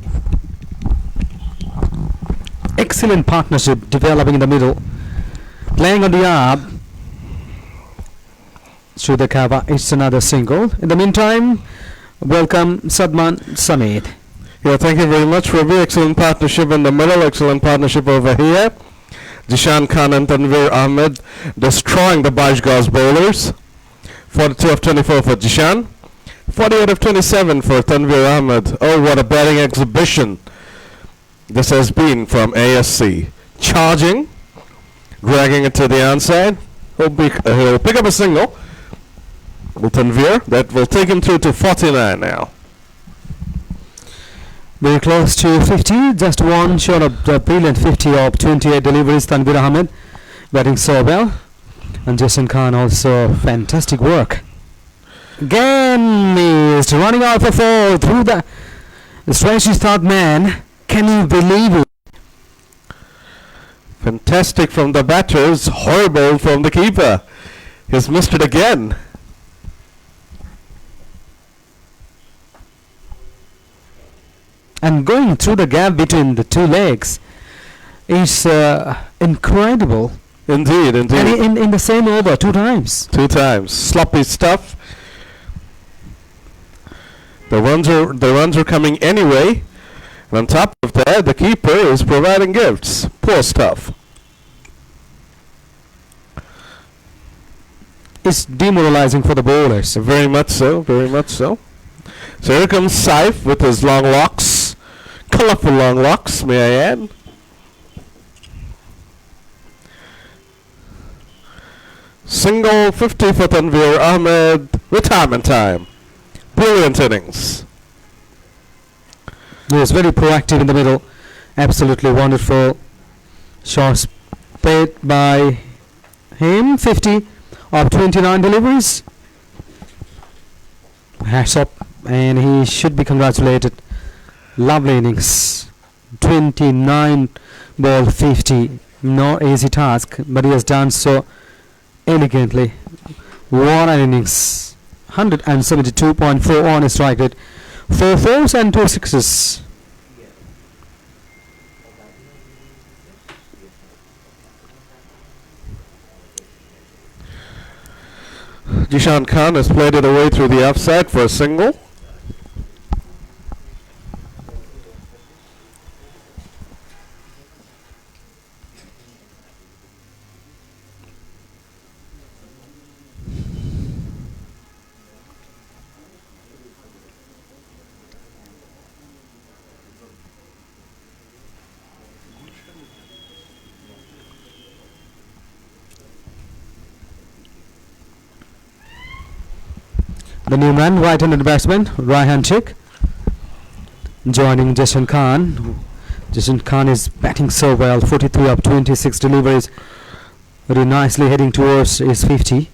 Excellent partnership developing in the middle. Playing on the arm. Through the cover, it's another single. In the meantime, welcome Sadman Samid. Yeah, thank you very much, Ravi. Excellent partnership in the middle, excellent partnership over here. Jishan Khan and Tanvir Ahmed destroying the Bais Goz bowlers. 42 of 24 for Jishan. 48 of 27 for Tanvir Ahmed. Oh, what a batting exhibition this has been from ASC. Charging, dragging it to the onside. He'll pick up a single with Tanvir. That will take him through to 49 now. Very close to 50, just one short of the brilliant 50 of 28 deliveries. Tanvir Ahmed batting so well, and Jason Khan also fantastic work. Again missed, running out for 4 through the stretchy third man. Can you believe it? Fantastic from the batters, horrible from the keeper. He's missed it again. And going through the gap between the two legs is incredible. Indeed. And in the same over 2 times. 2 times. Sloppy stuff. The runs are coming anyway. And on top of that, the keeper is providing gifts. Poor stuff. It's demoralizing for the bowlers. Very much so. So here comes Saif with his long locks. Colorful long locks, may I add. Single 50 for Tanvir Ahmed. Retirement time. Brilliant innings. He was very proactive in the middle. Absolutely wonderful. Shots played by him. 50 of 29 deliveries. Hats up, and he should be congratulated. Lovely innings. 29 ball 50. No easy task, but he has done so elegantly. What an innings. 172.4 on his strike rate. 4 fours and 2 sixes. Jishan Khan has played it away through the offside for a single. The new man, right-handed batsman, right-hand check, joining Jishan Khan. Jishan Khan is batting so well, 43 of 26 deliveries, very nicely heading towards his 50.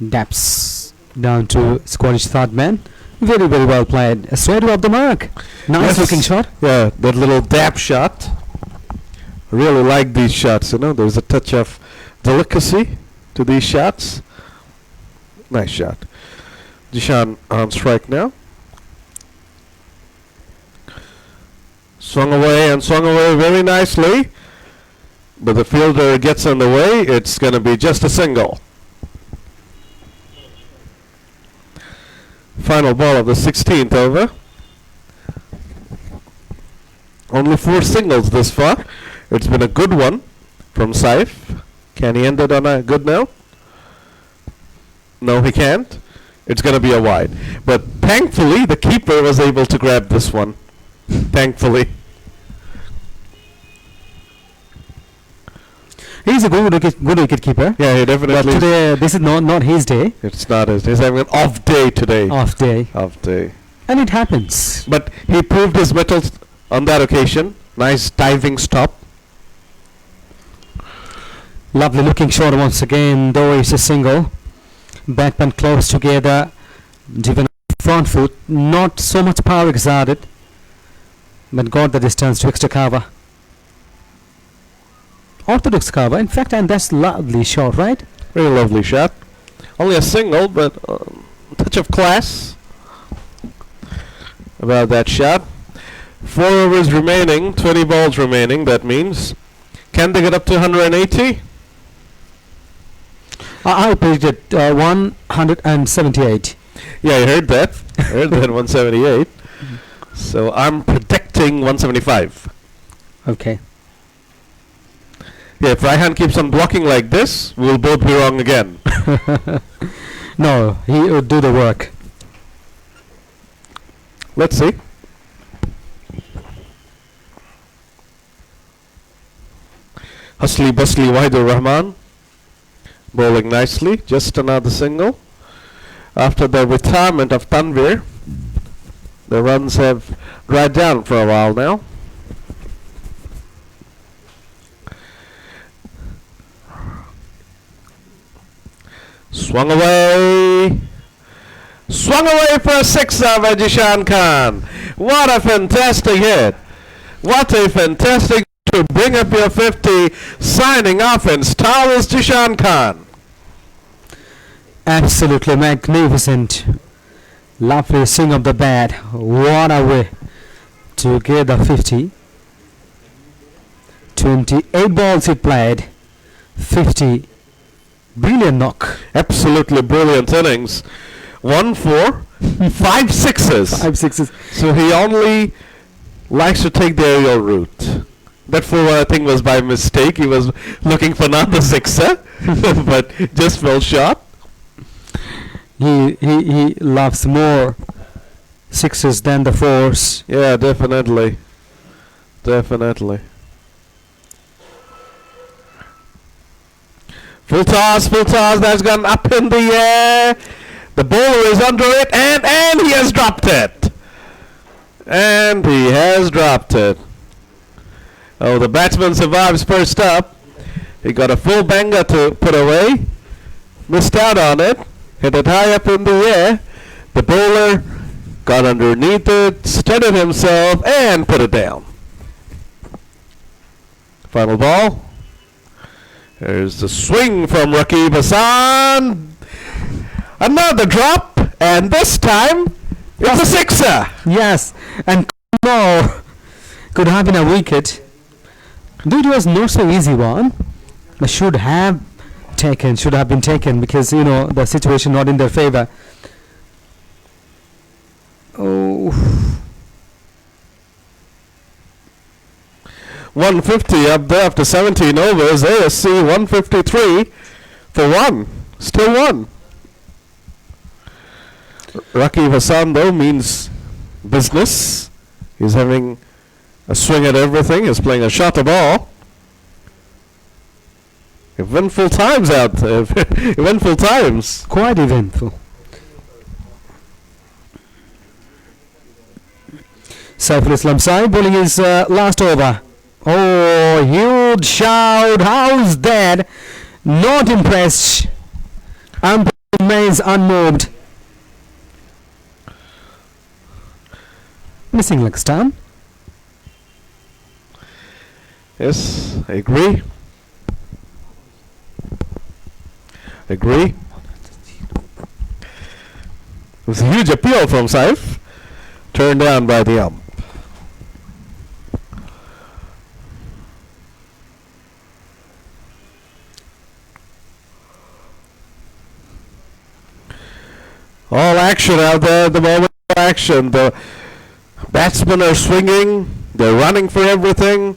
Daps down to Scottish third man. Very, very well played. Straight off the mark. Nice Yes. looking shot. Yeah, that little dab shot. Really like these shots, you know. There's a touch of delicacy to these shots. Nice shot. Jishan on strike now. Swung away very nicely. But the fielder gets in the way. It's going to be just a single. Final ball of the 16th over. Only 4 singles this far. It's been a good one from Saif. Can he end it on a good note? No, he can't. It's going to be a wide. But thankfully, the keeper was able to grab this one. Thankfully. He's a good wicket keeper. Yeah, he But definitely. today, this is not his day. It's not his. He's having an off day today. Off day. Off day. And it happens. But he proved his mettle on that occasion. Nice diving stop. Lovely looking shot once again, though it's a single. Backman close together, driven front foot, not so much power exerted, but got the distance to extra cover. Orthodox cover, in fact, and that's lovely shot, right? Very lovely shot. Only a single, but touch of class about that shot. 4 overs remaining, 20 balls remaining. That means, can they get up to 180? I predicted 178. Yeah, I heard that. I heard that 178. So I'm predicting 175. Okay. Yeah, if Raihan keeps on blocking like this, we'll both be wrong again. No, he would do the work. Let's see. Husli Busli Wahidur Rahman bowling nicely, just another single. After the retirement of Tanvir, the runs have dried down for a while now. Swung away for a sixer by Jishan Khan. What a fantastic hit. What a fantastic to bring up your 50, signing off in style is Jishan Khan. Absolutely magnificent. Lovely swing of the bat. What a way to get the 50. 28 balls he played. 50. Brilliant knock. Absolutely brilliant innings. 1 4, 5 sixes. 5 sixes. So he only likes to take the aerial route. That 4 I think was by mistake. He was looking for another sixer, but just fell short. He loves more sixes than the 4s. Yeah, definitely. Definitely. Full toss, that's gone up in the air. The bowler is under it, and he has dropped it. And he has dropped it. Oh, the batsman survives first up. He got a full banger to put away. Missed out on it. Hit it high up in the air. The bowler got underneath it, steadied himself, and put it down. Final ball. There's the swing from Raqib Hassan. Another drop, and this time it's a sixer. Yes, and no, could have been a wicket. Though it was not so easy one, but should have taken, should have been taken, because you know the situation not in their favor. Oh, 150 up there after 17 overs. ASC 153 for 1. Still 1. Rakib Hassan though means business. He's having a swing at everything. He's playing a shot of ball. Eventful times out there. Eventful times. quite eventful. Saiful Islam side bowling his last over. Oh, huge shout. How's that? Not impressed. Umpire remains unmoved. Missing leg stump. Yes, I agree. Agree. It was a huge appeal from Saif. Turned down by the ump. All action out there at the moment. Action. The batsmen are swinging. They're running for everything.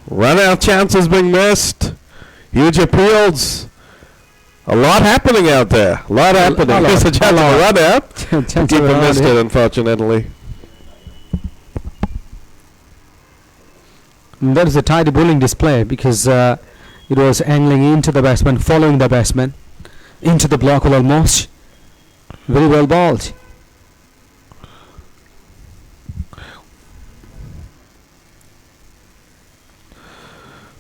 Run out chances being missed. Huge appeals. A lot happening out there. A lot happening. Here's a chance of a run out. Keeper missed it, unfortunately. And that is a tidy bowling display, because it was angling into the batsman, following the batsman into the block almost. Very well bowled.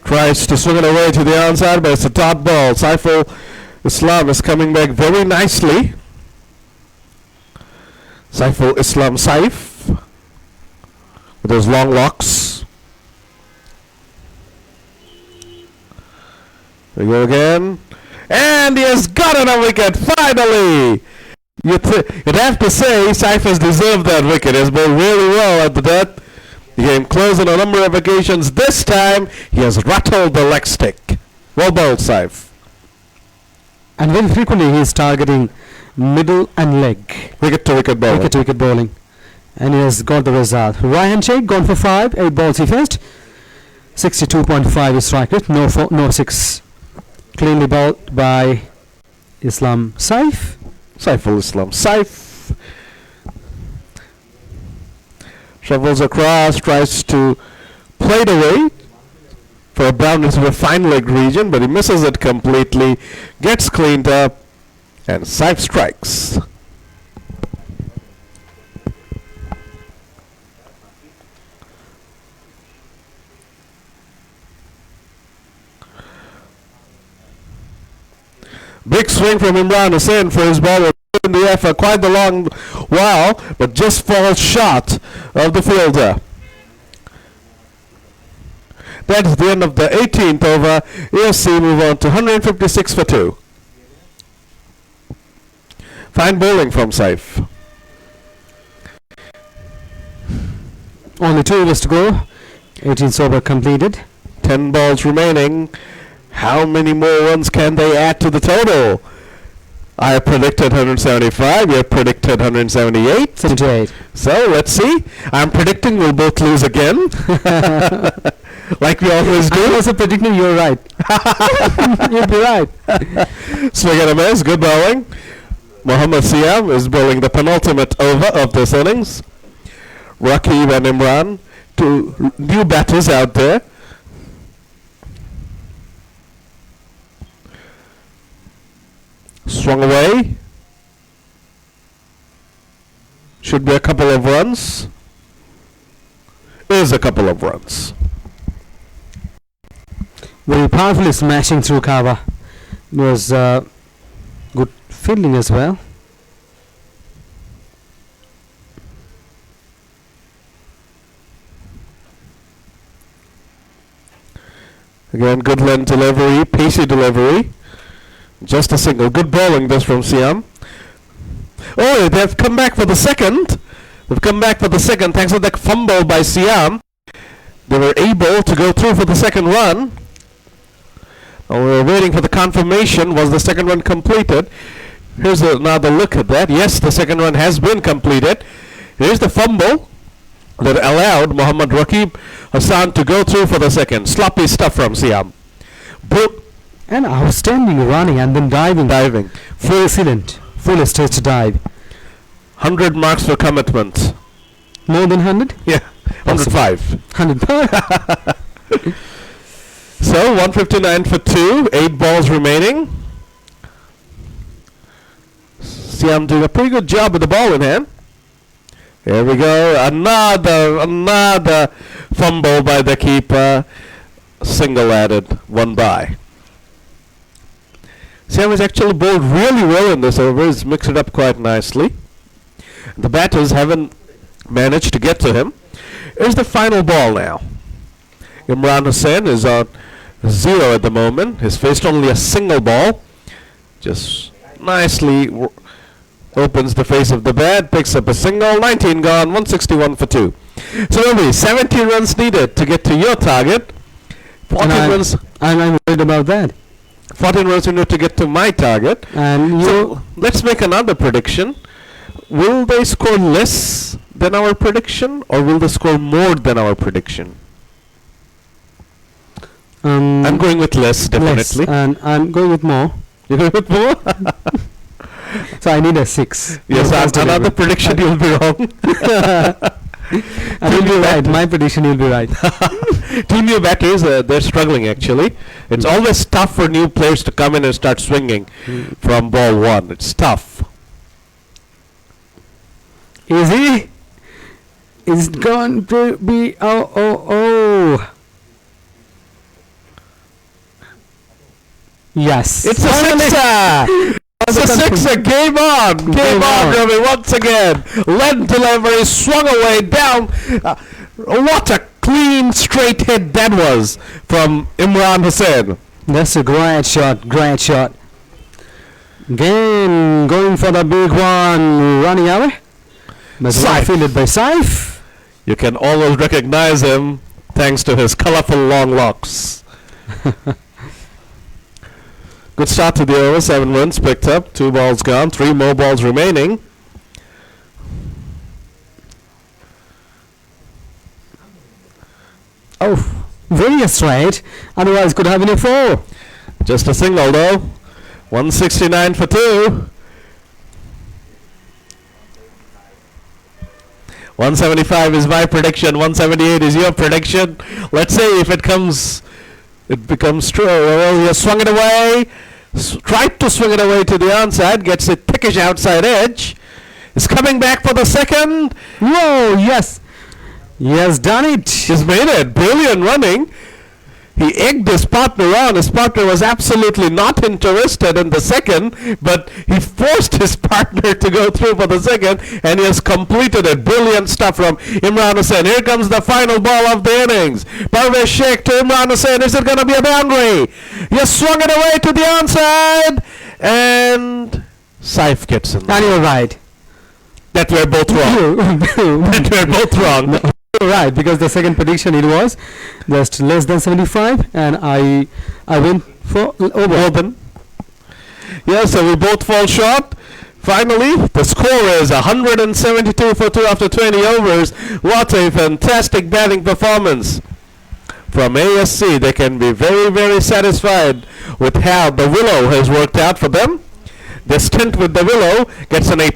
Tries to swing it away to the onside, but it's a dot ball. Saiful Islam is coming back very nicely. Saiful Islam Saif with those long locks. There we go again. And he has gotten a wicket, finally! You'd have to say Saif has deserved that wicket. He has bowled really well at the death. He came close on a number of occasions. This time, he has rattled the leg stick. Well bowled, Saif. And very frequently he is targeting middle and leg. Wicket to wicket bowling. Wicket to wicket bowling. And he has got the result. Right hand shake, gone for 5, 8 balls he faced. 62.5 is strike rate, no 6. Cleanly bowled by Islam Saif. Saiful Islam Saif. Travels across, tries to play it away for a bound into the fine leg region, but he misses it completely, gets cleaned up, and Saif strikes. Big swing from Imran Hussain for his ball in the air for quite a long while, but just falls short of the fielder. That's the end of the 18th over. ASC move on to 156 for 2. Fine bowling from Saif. Only 2 overs to go. 18th over completed. 10 balls remaining. How many more runs can they add to the total? I predicted 175. You have predicted 178. 78. So let's see. I'm predicting we'll both lose again. Like we always do. I'm also predicting you're right. You'll be right. Swing and a miss. Good bowling. Mohammad Siam is bowling the penultimate over of this innings. Rakib and Imran, 2 new batters out there. Swung away. Should be a couple of runs. Is a couple of runs. Very powerfully smashing through cover. It was good fielding as well. Again, good length delivery, pacey delivery. Just a single. Good bowling this from Siam. Oh, they've come back for the second. They've come back for the second thanks to that fumble by Siam. They were able to go through for the second run. We're waiting for the confirmation. Was the second one completed? Here's another look at that. Yes, the second one has been completed. Here's the fumble that allowed Muhammad Raqib Hassan to go through for the second. Sloppy stuff from Siam. An outstanding running and then diving. Full excellent. Full stage dive. 100 marks for commitment. More than 100? Yeah, 105. 100. So 159 for 2. 8 balls remaining. Siam doing a pretty good job with the ball in hand. Here we go. Another fumble by the keeper. Single added. 1 by. Siam has actually bowled really well in this over. He's mixed it up quite nicely. The batters haven't managed to get to him. Here's the final ball now. Imran Hussain is on 0 at the moment. He's faced only a single ball. Just nicely opens the face of the bat, picks up a single, 19 gone, 161 for 2. So remember, 17 runs needed to get to your target. 14 runs. And I'm worried about that. 14 runs you need to get to my target. And So let's make another prediction. Will they score less than our prediction, or will they score more than our prediction? I'm going with less, definitely. and I'm going with more. You're going with more? So I need a 6. Yes, another prediction you'll be wrong. And you'll be right. My prediction you'll be right. Team new batters, they're struggling actually. It's always tough for new players to come in and start swinging from ball 1. It's tough. Easy. It's going to be oh. Yes. It's a sixer! It's a sixer! Game on! Game on, Ravi, once again. Lead delivery, swung away, down. What a clean, straight hit that was from Imran Hussain. That's a great shot. Again, going for the big one, running away. But well fielded by Saif. You can always recognize him thanks to his colorful long locks. Good start to the over. 7 runs picked up. 2 balls gone. 3 more balls remaining. Oh, very straight. Otherwise, could have been a 4. Just a single though. 169 for 2. 175 is my prediction. 178 is your prediction. Let's see if it becomes true. Well, you swung it away. Tried to swing it away to the onside. Gets it pickish outside edge. Is coming back for the second. Whoa, yes. He has done it. He's made it. Brilliant running. He egged his partner on. His partner was absolutely not interested in the second, but he forced his partner to go through for the second, and he has completed it. Brilliant stuff from Imran Hussain. Here comes the final ball of the innings. Parvez Sheikh to Imran Hussain. Is it going to be a boundary? He swung it away to the onside, and Saif gets in. And you're right. That we're both wrong. That we're both wrong. No. Right, because the second prediction it was just less than 75, and I went for over. Yeah, so we both fall short. Finally, the score is 172 for 2 after 20 overs. What a fantastic batting performance from ASC. They can be very, very satisfied with how the Willow has worked out for them. The stint with the Willow gets an A+.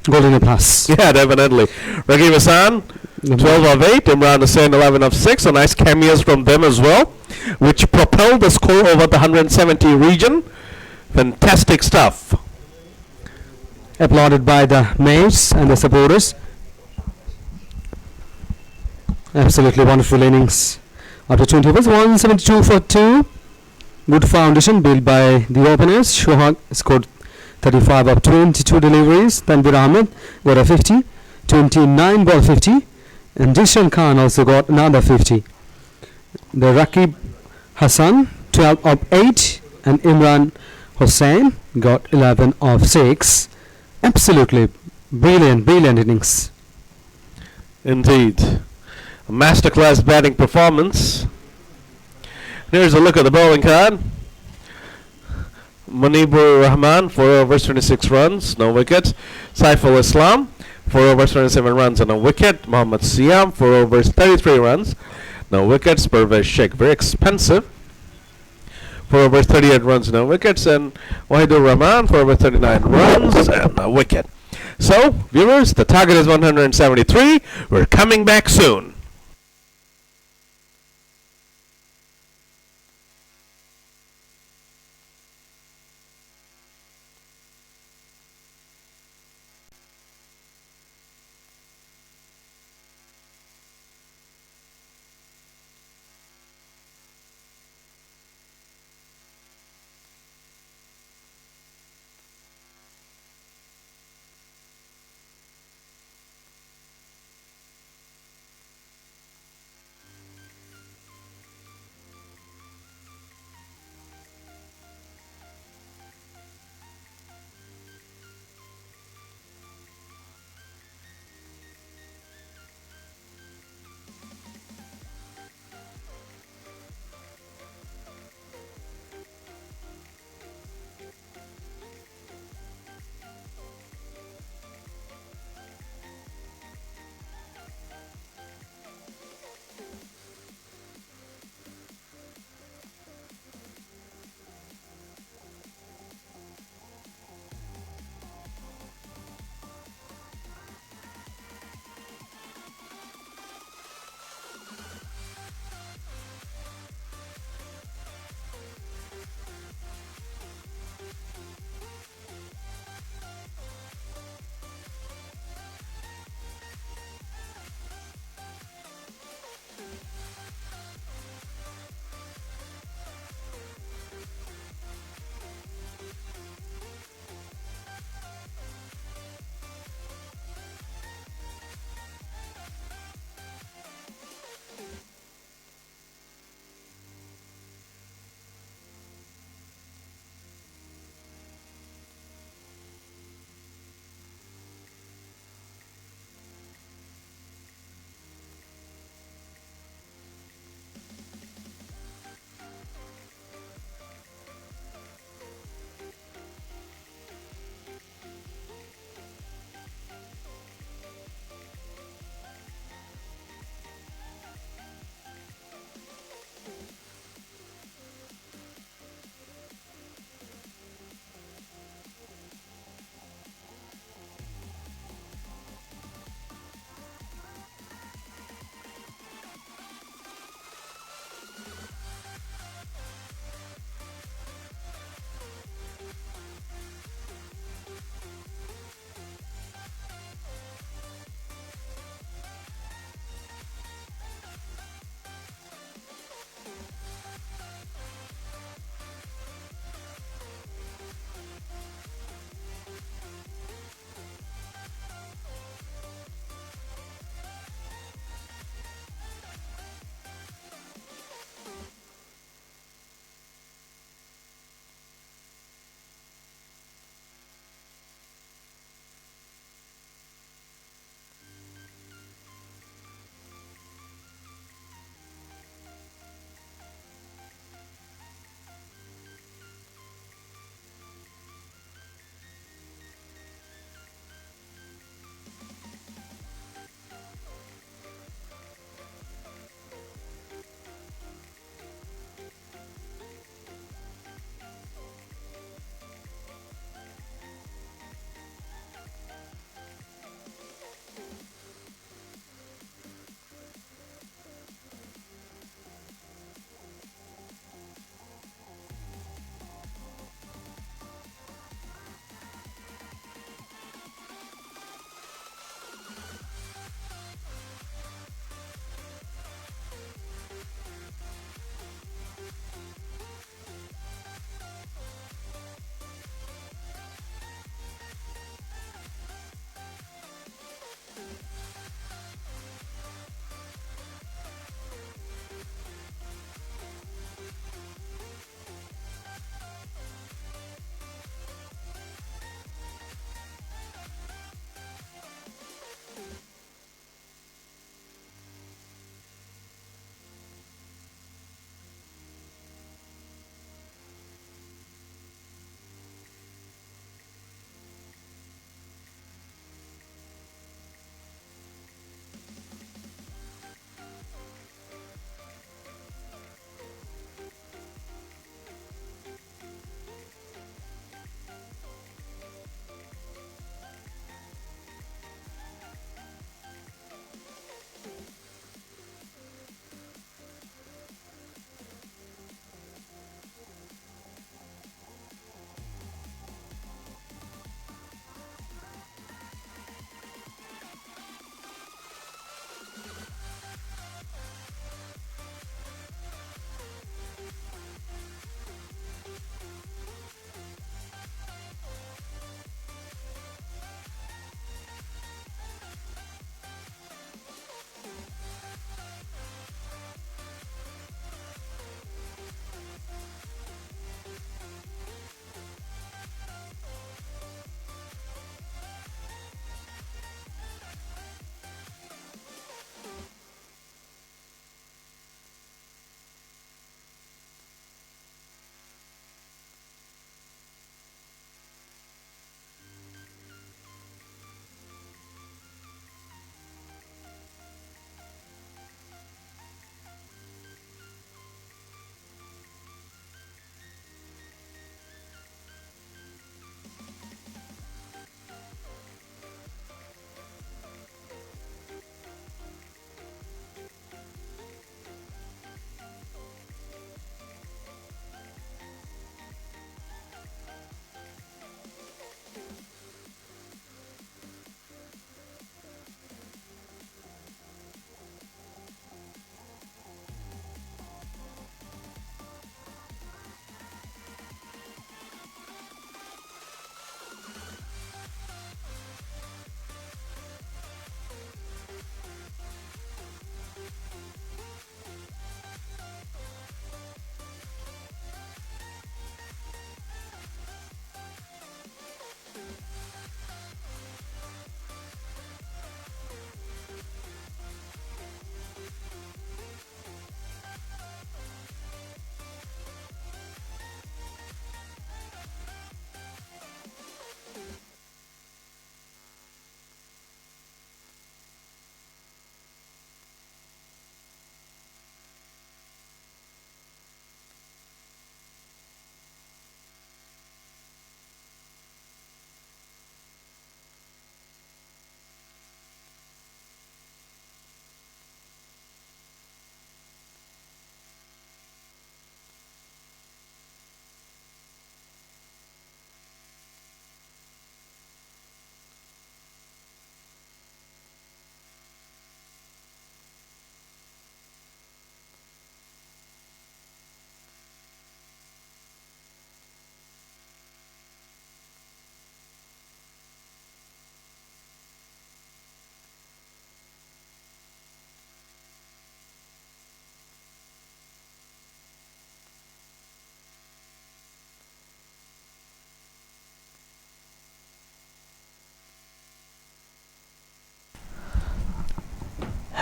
Golden A+. Yeah, definitely. Raqib Hassan, 12 of 8. Imran Hussain, 11 of 6. So nice cameos from them as well, which propelled the score over the 170 region. Fantastic stuff. Applauded by the mates and the supporters. Absolutely wonderful innings. After 20 overs, 172 for 2. Good foundation built by the openers. Shohag scored 35 of 22 deliveries. Tanvir Ahmed got a 50, 29 ball 50, and Jishan Khan also got another 50. The Raqib Hassan 12 of 8, and Imran Hussain got 11 of 6. Absolutely brilliant innings. Indeed. A masterclass batting performance. Here's a look at the bowling card. Munibur Rahman, 4 overs, 26 runs, no wickets. Saiful Islam, 4 overs, 27 runs and a wicket. Mohammad Siam, 4 overs, 33 runs, no wickets. Pervez Sheikh, very expensive, 4 overs, 38 runs, no wickets. And Wahidur Rahman, 4 overs, 39 runs and a wicket. So, viewers, the target is 173. We're coming back soon.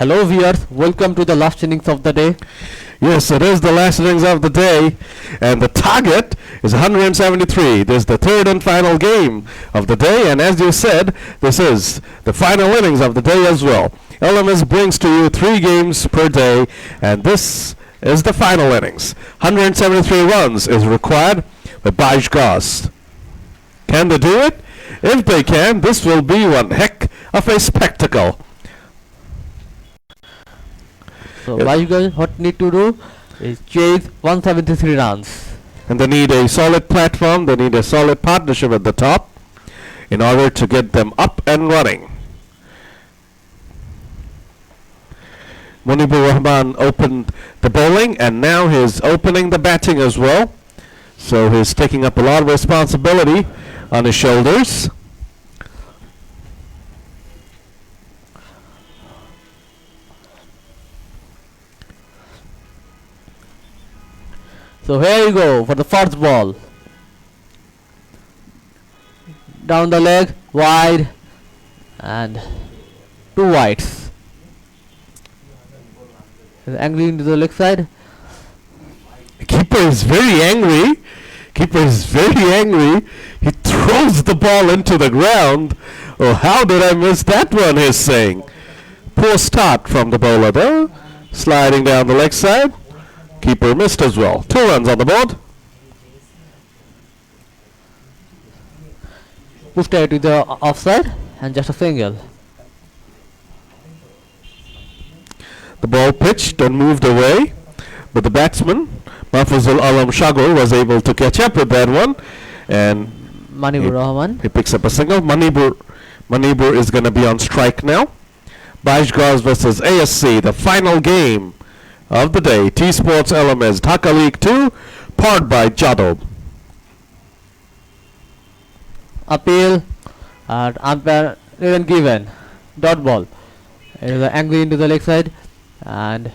Hello viewers, welcome to the last innings of the day. Yes, it is the last innings of the day, and the target is 173. This is the third and final game of the day, and as you said, this is the final innings of the day as well. LMS brings to you 3 games per day, and this is the final innings. 173 runs is required by Bais Goz. Can they do it? If they can, this will be one heck of a spectacle. So Bais Goz, what need to do is chase 173 runs. And they need a solid platform, they need a solid partnership at the top in order to get them up and running. Munibur Rahman opened the bowling, and now he's opening the batting as well. So he's taking up a lot of responsibility on his shoulders. So here you go for the first ball. Down the leg, wide, and 2 wides. He's angry into the leg side. Keeper is very angry. Keeper is very angry. He throws the ball into the ground. Oh, how did I miss that one, he's saying. Poor start from the bowler there. Sliding down the leg side. Keeper missed as well. 2 runs on the board. Pushed it to the offside and just a single. The ball pitched and moved away, but the batsman, Mahfuzul Alam Shagor, was able to catch up with that one, and Munibur Rahman. he picks up a single. Munibur is going to be on strike now. Bais Goz versus ASC, the final game of the day. T Sports LMS Dhaka League 2, powered by JÁdoube. Appeal and umpire even given. Dot ball. It is angry into the leg side and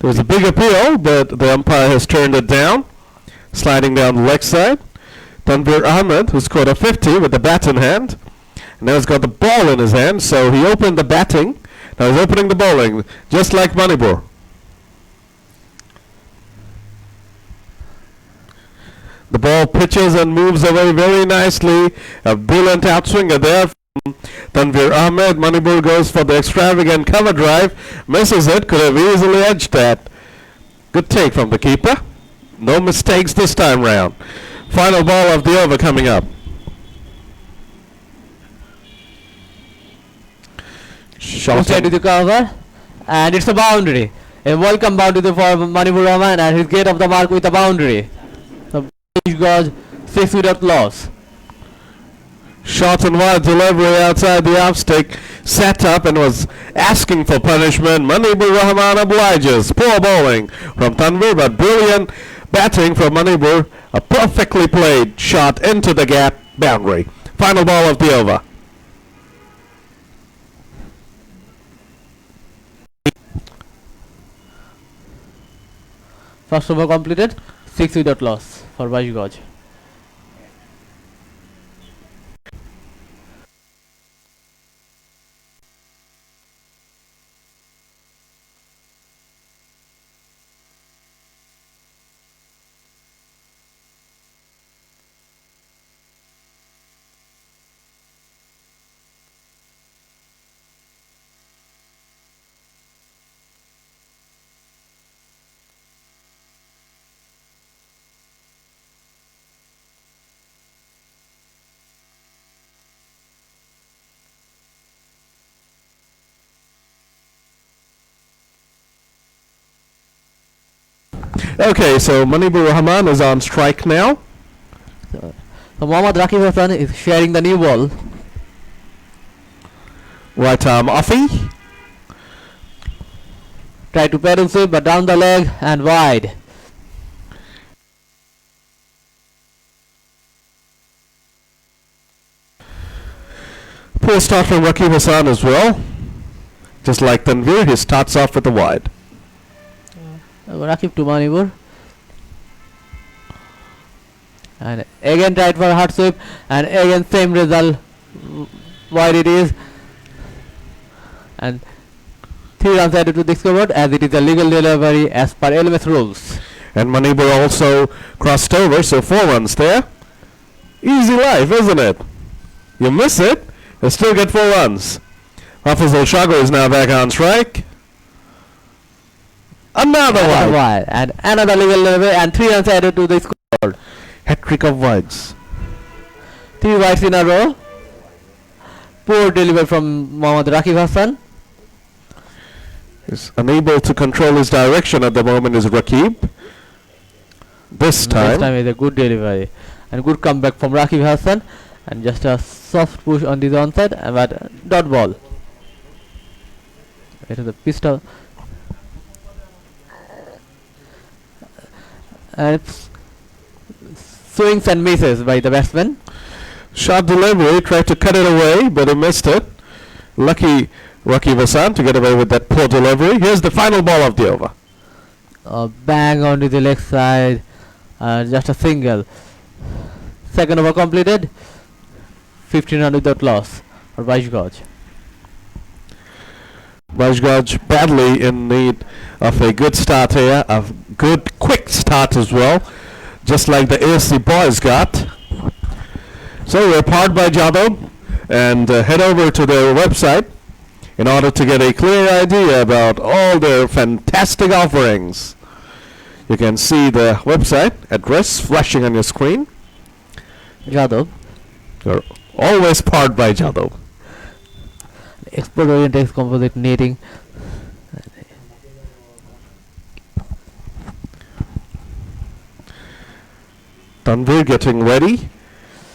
There was a big appeal, but the umpire has turned it down. Sliding down the leg side. Tanvir Ahmed, who scored a 50 with the bat in hand. Now he's got the ball in his hand, so he opened the batting. Now he's opening the bowling, just like Manipur. The ball pitches and moves away very nicely. A brilliant outswinger there from Tanvir Ahmed. Manipur goes for the extravagant cover drive. Misses it, could have easily edged that. Good take from the keeper. No mistakes this time round. Final ball of the over coming up. Shot pushed to the cover and it's a boundary. A welcome boundary for Munibur Rahman and he's get off the mark with a boundary. So Bais Goz 6 without loss. Short and wide delivery outside the off stick. Set up and was asking for punishment. Munibur Rahman obliges. Poor bowling from Tanvir, but brilliant batting from Munibur. A perfectly played shot into the gap boundary. Final ball of the over. First over completed, 6 without loss for Bais Goz. Okay, so Munibur Rahman is on strike now. So Mohammad Rakib Hassan is sharing the new ball. Right arm offie. Try to pedal sweep but down the leg and wide. Poor start from Rakib Hassan as well. Just like Tanvir, he starts off with a wide. Rakib to Munibur. And again tried for hard sweep and again same result. Wide it is. and 3 runs added to the scoreboard as it is a legal delivery as per LMS rules. And Manipur also crossed over, so 4 runs there. Easy life, isn't it? You miss it, you still get 4 runs. Hafizul Shagar is now back on strike. Another Another wide. wide and another legal delivery and 3 runs added to the scoreboard. Hat-trick of wides. 3 wides in a row. Poor delivery from Mohammad Rakib Hassan. Is unable to control his direction at the moment is Rakib. This time is a good delivery and good comeback from Rakib Hassan and just a soft push on the onside but dot ball. It is a pistol and it's swings and misses by the batsman. shot delivery, tried to cut it away, but he missed it. Lucky Rakib Hassan to get away with that poor delivery. Here's the final ball of the over. Bang onto the leg side, just a single. Second over completed. 15 run without loss for Bais Goz. Bais Goz badly in need of a good start here, a good quick start as well, just like the ASC boys got. So we're powered by JÁdoube, and head over to their website in order to get a clear idea about all their fantastic offerings. You can see the website address flashing on your screen. JÁdoube. You're always powered by JÁdoube. Export oriented composite knitting. Tanvir getting ready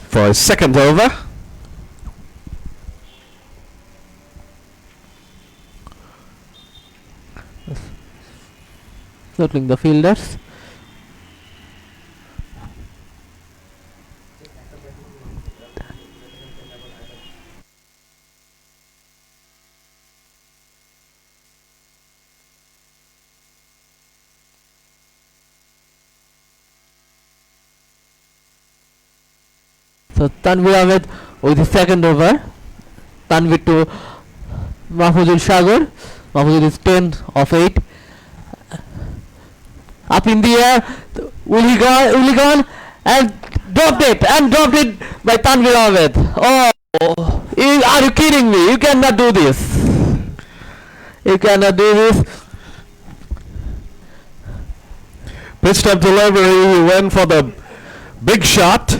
for his second over. Circling the fielders. So Tanvir Ahmed with the second over. Tanvir to Mahfuzul Shagar. Mahfuzul is 10 of 8. Up in the air, will he gone and dropped it by Tanvir Ahmed. Oh, are you kidding me? You cannot do this. You cannot do this. Pitched up delivery, he went for the big shot.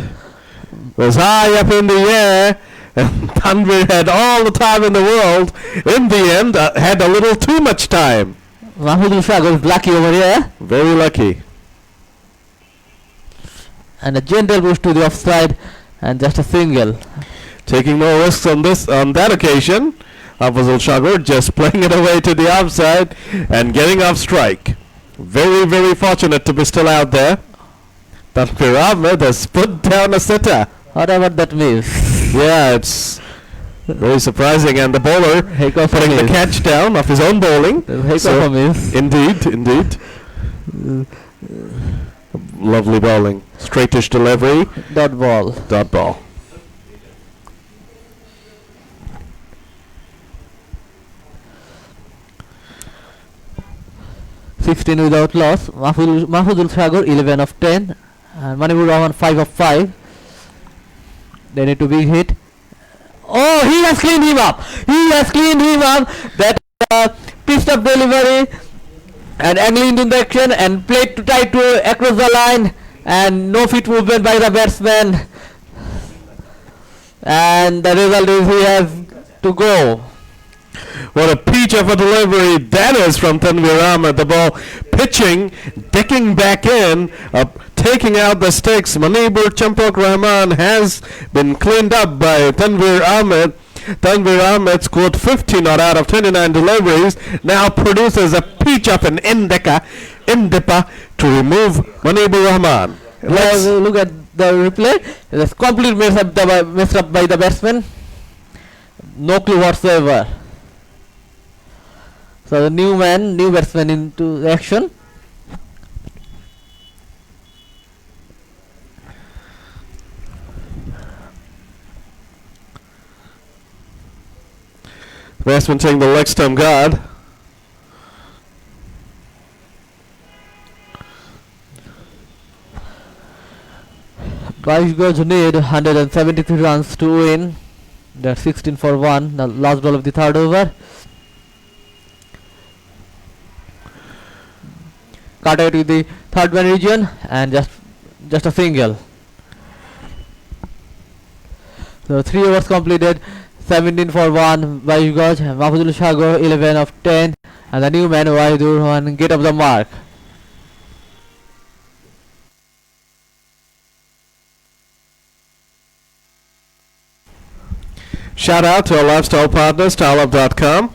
Was high up in the air, and Tanvir had all the time in the world. In the end, had a little too much time. Mahfuzul Shagar is lucky over here. Very lucky. And a gentle push to the offside and just a single. Taking no risks on that occasion. Hafizul Shagar just playing it away to the offside and getting off strike. Very, very fortunate to be still out there. Tanvir Ahmed has put down a sitter. Whatever that means. Yeah, it's very surprising, and the bowler putting the catch down of his own bowling. Indeed. Lovely bowling. Straightish delivery. Dot ball. Dot ball. (16) without loss. Mahfuzul Shagar 11 of 10. And Manipur Rahman 5 of 5. They need to big hit. Oh, he has cleaned him up. That pitched up delivery and angling in the action and played to try to across the line and no feet movement by the batsman. And the result is he has to go. What a peach of a delivery that is from Tanvir Ahmed. The ball pitching, decking back in, taking out the sticks. Manipur Champak Rahman has been cleaned up by Tanvir Ahmed. Tanvir Ahmed scored 15 out of 29 deliveries. Now produces a peach of an indipper to remove Manipur Rahman. Let's look at the replay. It's completely messed up by the batsman. No clue whatsoever. So the new batsman into action. Batsman taking the leg stump guard. Bais Goz need 173 runs to win. That's 16 for 1. The last ball of the third over. Cut out with the third man region and just a single. So 3 overs completed. 17 for 1. Bais Goz, Mahfuzul Sagar 11 of 10, and the new man Wahidur Rahman get up the mark. Shout out to our lifestyle partners, JÁdoube.com.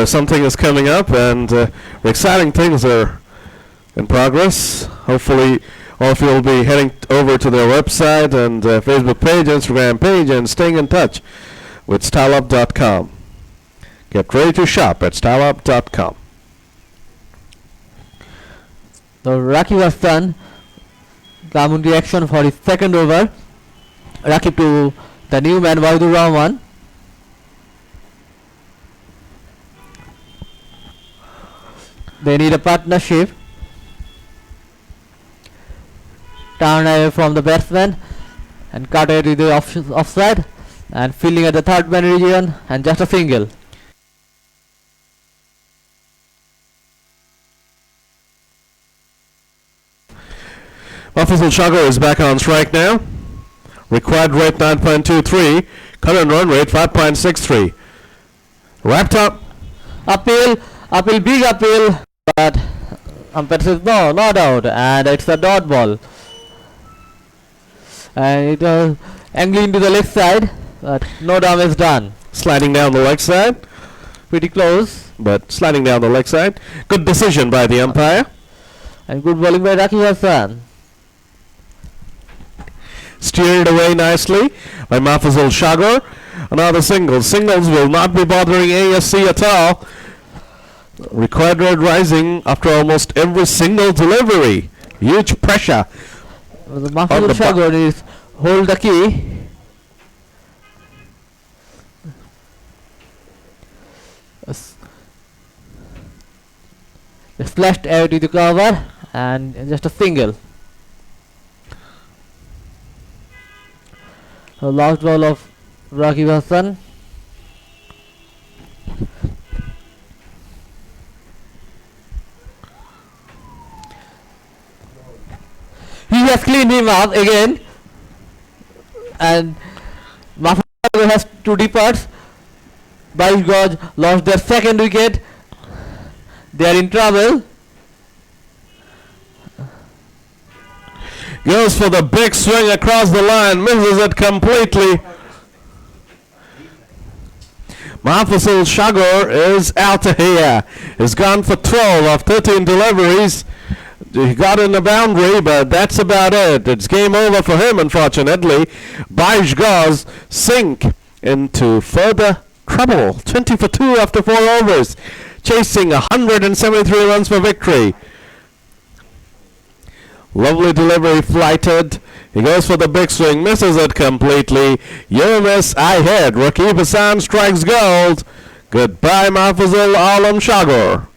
Something is coming up, and exciting things are in progress. Hopefully, all of you will be heading over to their website and Facebook page, Instagram page, and staying in touch with JÁdoube.com. Get ready to shop at JÁdoube.com. So Rakib was done. Come into action for his second over. Rakib to the new man Wahidur Rahman. They need a partnership. Turn away from the batsman and cut away to the offside, and fielding at the third man region and just a single. Mahfuzul Sagar is back on strike now. Required rate 9.23. Current run rate 5.63. Wrapped up. Appeal, big appeal, but umpire says no, not out, and it's a dot ball. And it was angling into the leg side, but no damage done. Sliding down the leg side. Pretty close, But sliding down the leg side. Good decision by the umpire. and good bowling by Rakib Hassan. Steered away nicely by Mahfuzul Sagar. Another single. Singles will not be bothering ASC at all. Required rate rising after almost every single delivery. Huge pressure. The Mahfuzul Sagar is hold the key. Splashed out to the cover and just a single. The last ball of Rakib Hassan. He has cleaned him up again, and Mahfuzul Sagar has 2 departs. Bais Goz lost their second wicket. They are in trouble. Goes for the big swing across the line. Misses it completely. Mahfuzul Sagar is out of here. He's gone for 12 of 13 deliveries. He got in the boundary, but that's about it. It's game over for him, unfortunately. Bais Goz sink into further trouble. 20 for 2 after 4 overs. Chasing 173 runs for victory. Lovely delivery, flighted. He goes for the big swing, misses it completely. You miss, I hit. Rakib Hassan strikes gold. Goodbye, Mahfuzul Alam Sagar.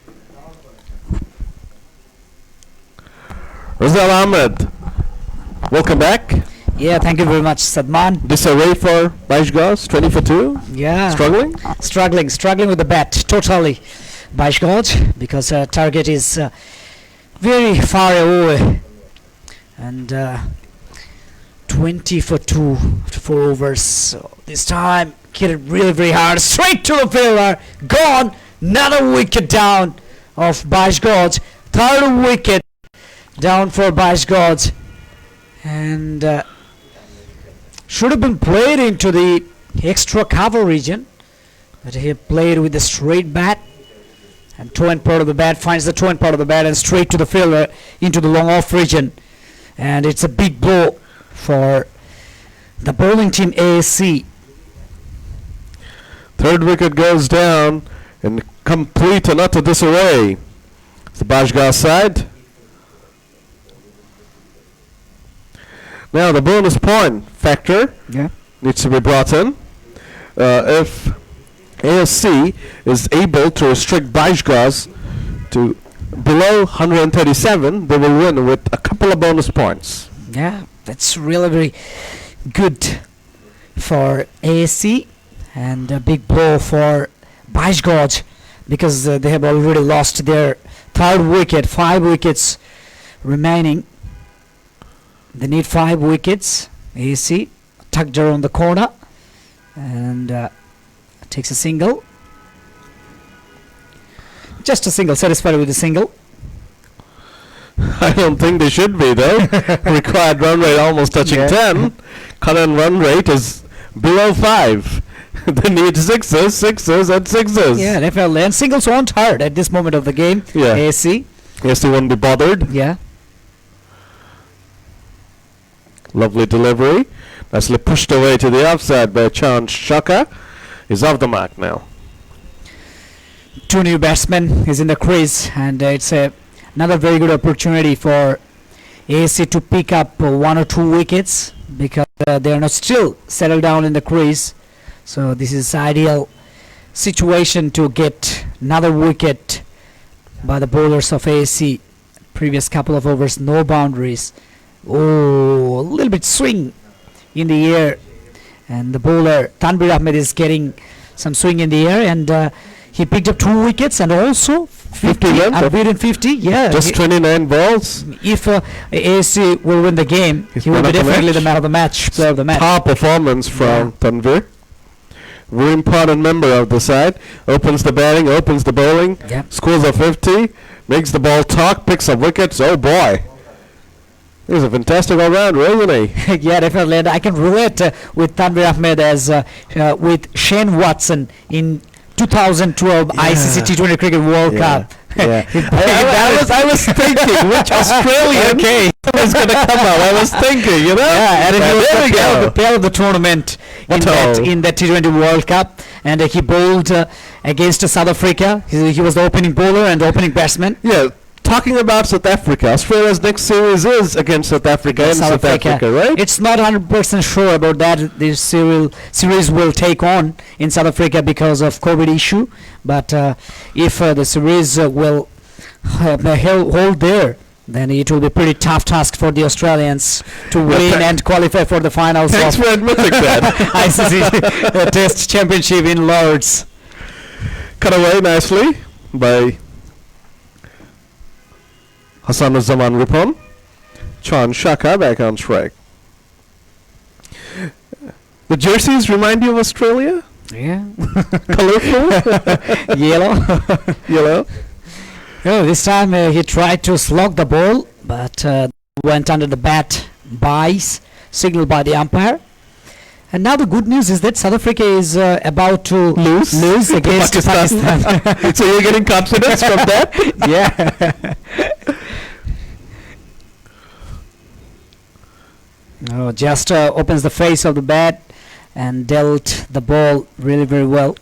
Rizal Ahmed, welcome back. Yeah, thank you very much, Sadman. Disarray for Bais Goz, 20 for 2. Yeah. Struggling Struggling with the bat, totally. Bais Goz, because target is very far away. And 20 for 2 after 4 overs. So this time, hit it really very hard. Straight to the fielder. Gone. Another wicket down of Bais Goz. Third wicket down for Bais Goz. And should have been played into the extra cover region. But he played with the straight bat. And toe end part of the bat, finds the toe end part of the bat and straight to the fielder into the long off region. And it's a big blow for the bowling team ASC. Third wicket goes down in complete and utter disarray. It's the Bais Goz side. Now the bonus point factor needs to be brought in. If ASC is able to restrict Bais Goz to below 137, they will win with a couple of bonus points. Yeah, that's really very good for ASC, and a big blow for Bais Goz, because they have already lost their third wicket. 5 wickets remaining. They need 5 wickets. ASC tucked around the corner and takes a single. Just a single, satisfied with a single. I don't think they should be though. Required run rate almost touching 10. Current run rate is below 5. They need sixes and sixes. Yeah, definitely. And singles aren't hard at this moment of the game. Yeah. ASC. ASC won't be bothered. Yeah. Lovely delivery. Nicely pushed away to the offside by Chand Shaka. He's off the mark now. 2 new batsmen is in the crease, and it's another very good opportunity for ASC to pick up 1 or 2 wickets, because they are not still settled down in the crease. So this is ideal situation to get another wicket by the bowlers of ASC. Previous couple of overs, no boundaries. Oh, a little bit swing in the air, and the bowler Tanvir Ahmed is getting some swing in the air, and he picked up 2 wickets and also 50 runs. unbeaten 50. Yeah, Just 29 balls. if ASC will win the game, He's he will man be of the definitely match. the man of the match, player of the match. Top performance from Tanvir. Very important member of the side. Opens the batting, opens the bowling. Yep. Scores a 50. Makes the ball talk, picks up wickets. Oh boy. He's a fantastic all-rounder, isn't he? Yeah, definitely. And I can relate with Tanvir Ahmed as with Shane Watson in 2012 ICC T20 Cricket World Cup. Yeah. I was thinking which Australian was going to come out. I was thinking, you know. Yeah, and he was there we go. the player of the tournament in that T20 World Cup, and he bowled against South Africa. He was the opening bowler and the opening batsman. Yeah. Talking about South Africa, Australia's next series is against South Africa in South Africa, right? It's not 100% sure about that. This series will take on in South Africa because of COVID issue. But if the series will hold there, then it will be a pretty tough task for the Australians to win and qualify for the finals Thanks of for admitting that. ICC Test Championship in Lords. Cut away nicely by Hassanuzzaman Ripon. Chand Shaka back on strike. The jerseys remind you of Australia? Yeah. Colorful? Yellow? Oh, this time he tried to slog the ball, but went under the bat Bais, signaled by the umpire. And now the good news is that South Africa is about to lose against Pakistan. So you're getting confidence from that? Yeah. No, just opens the face of the bat and dealt the ball really very well.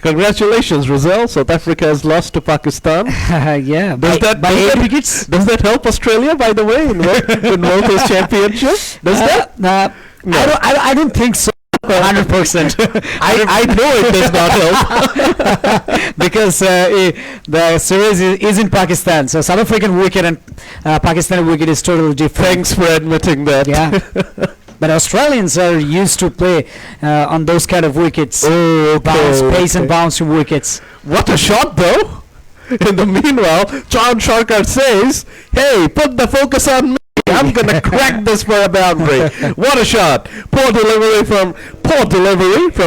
Congratulations, Rizal. South Africa has lost to Pakistan. Yeah, Does that by 8 wickets. Does that help Australia, by the way, in World Test Championship? Does that? No. I don't think so. 100%. I know it does not help. Because the series is in Pakistan, so South African wicket and Pakistani wicket is totally different. Thanks for admitting that. Yeah. But Australians are used to play on those kind of wickets. Pace and bouncing wickets. What a shot, though. In the meanwhile, Chand Shaka says, hey, put the focus on me. I'm going to crack this for a boundary. What a shot. Poor delivery from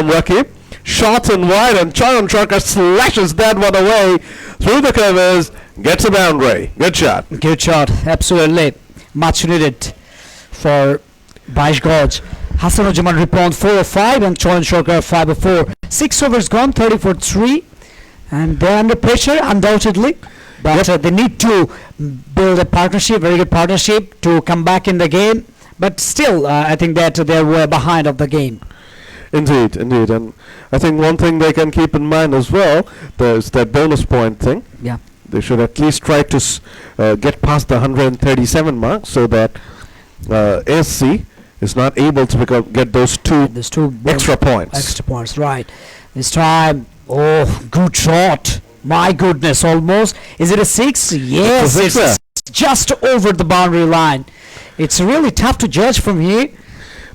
Rakib. Shots and wide, and Chand Shaka slashes that one away through the covers. Gets a boundary. Good shot. Good shot. Absolutely. Much needed for Bais Goz. Hassanuzzaman Ripon 4 of 5 and Chand Shaka 5 of 4. 6 overs gone, 30 for 3. And they're under pressure, undoubtedly. But they need to build a partnership, very good partnership, to come back in the game. But still, I think that they're way behind of the game. Indeed. And I think one thing they can keep in mind as well, there's that bonus point thing. Yeah. They should at least try to get past the 137 mark so that ASC is not able to get those There's two extra points. extra points, right? This time, oh, good shot! My goodness, almost. Is it a six? Yes, It's a it's just over the boundary line. It's really tough to judge from here.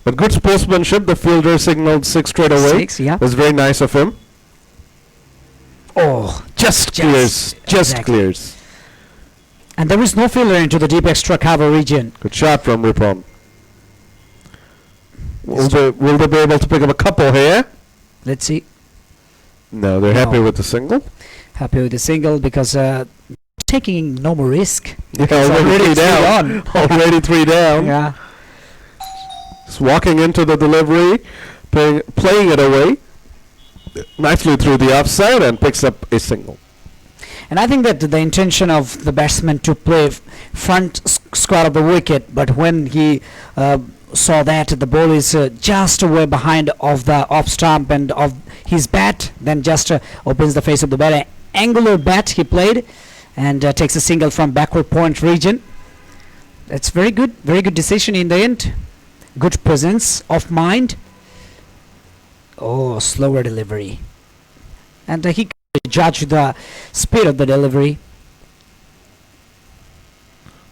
But good sportsmanship. The fielder signaled 6 straight away. 6, yeah. It was very nice of him. Oh, Just clears. Just exactly. clears. And there is no fielder into the deep extra cover region. Good shot from Ripon. Will they be able to pick up a couple here? Let's see. No, they're No. happy with the single. Happy with the single because taking no more risk. Yeah, It's already three three down. Already 3 down. Yeah. Just walking into the delivery, playing it away nicely through the offside and picks up a single. And I think that the intention of the batsman to play front square of the wicket, but when he saw that the ball is just away behind of the off stump and of his bat, then just opens the face of the bat. Angular bat he played and takes a single from backward point region. That's very good decision in the end. Good presence of mind. Oh, slower delivery. And he judged the speed of the delivery.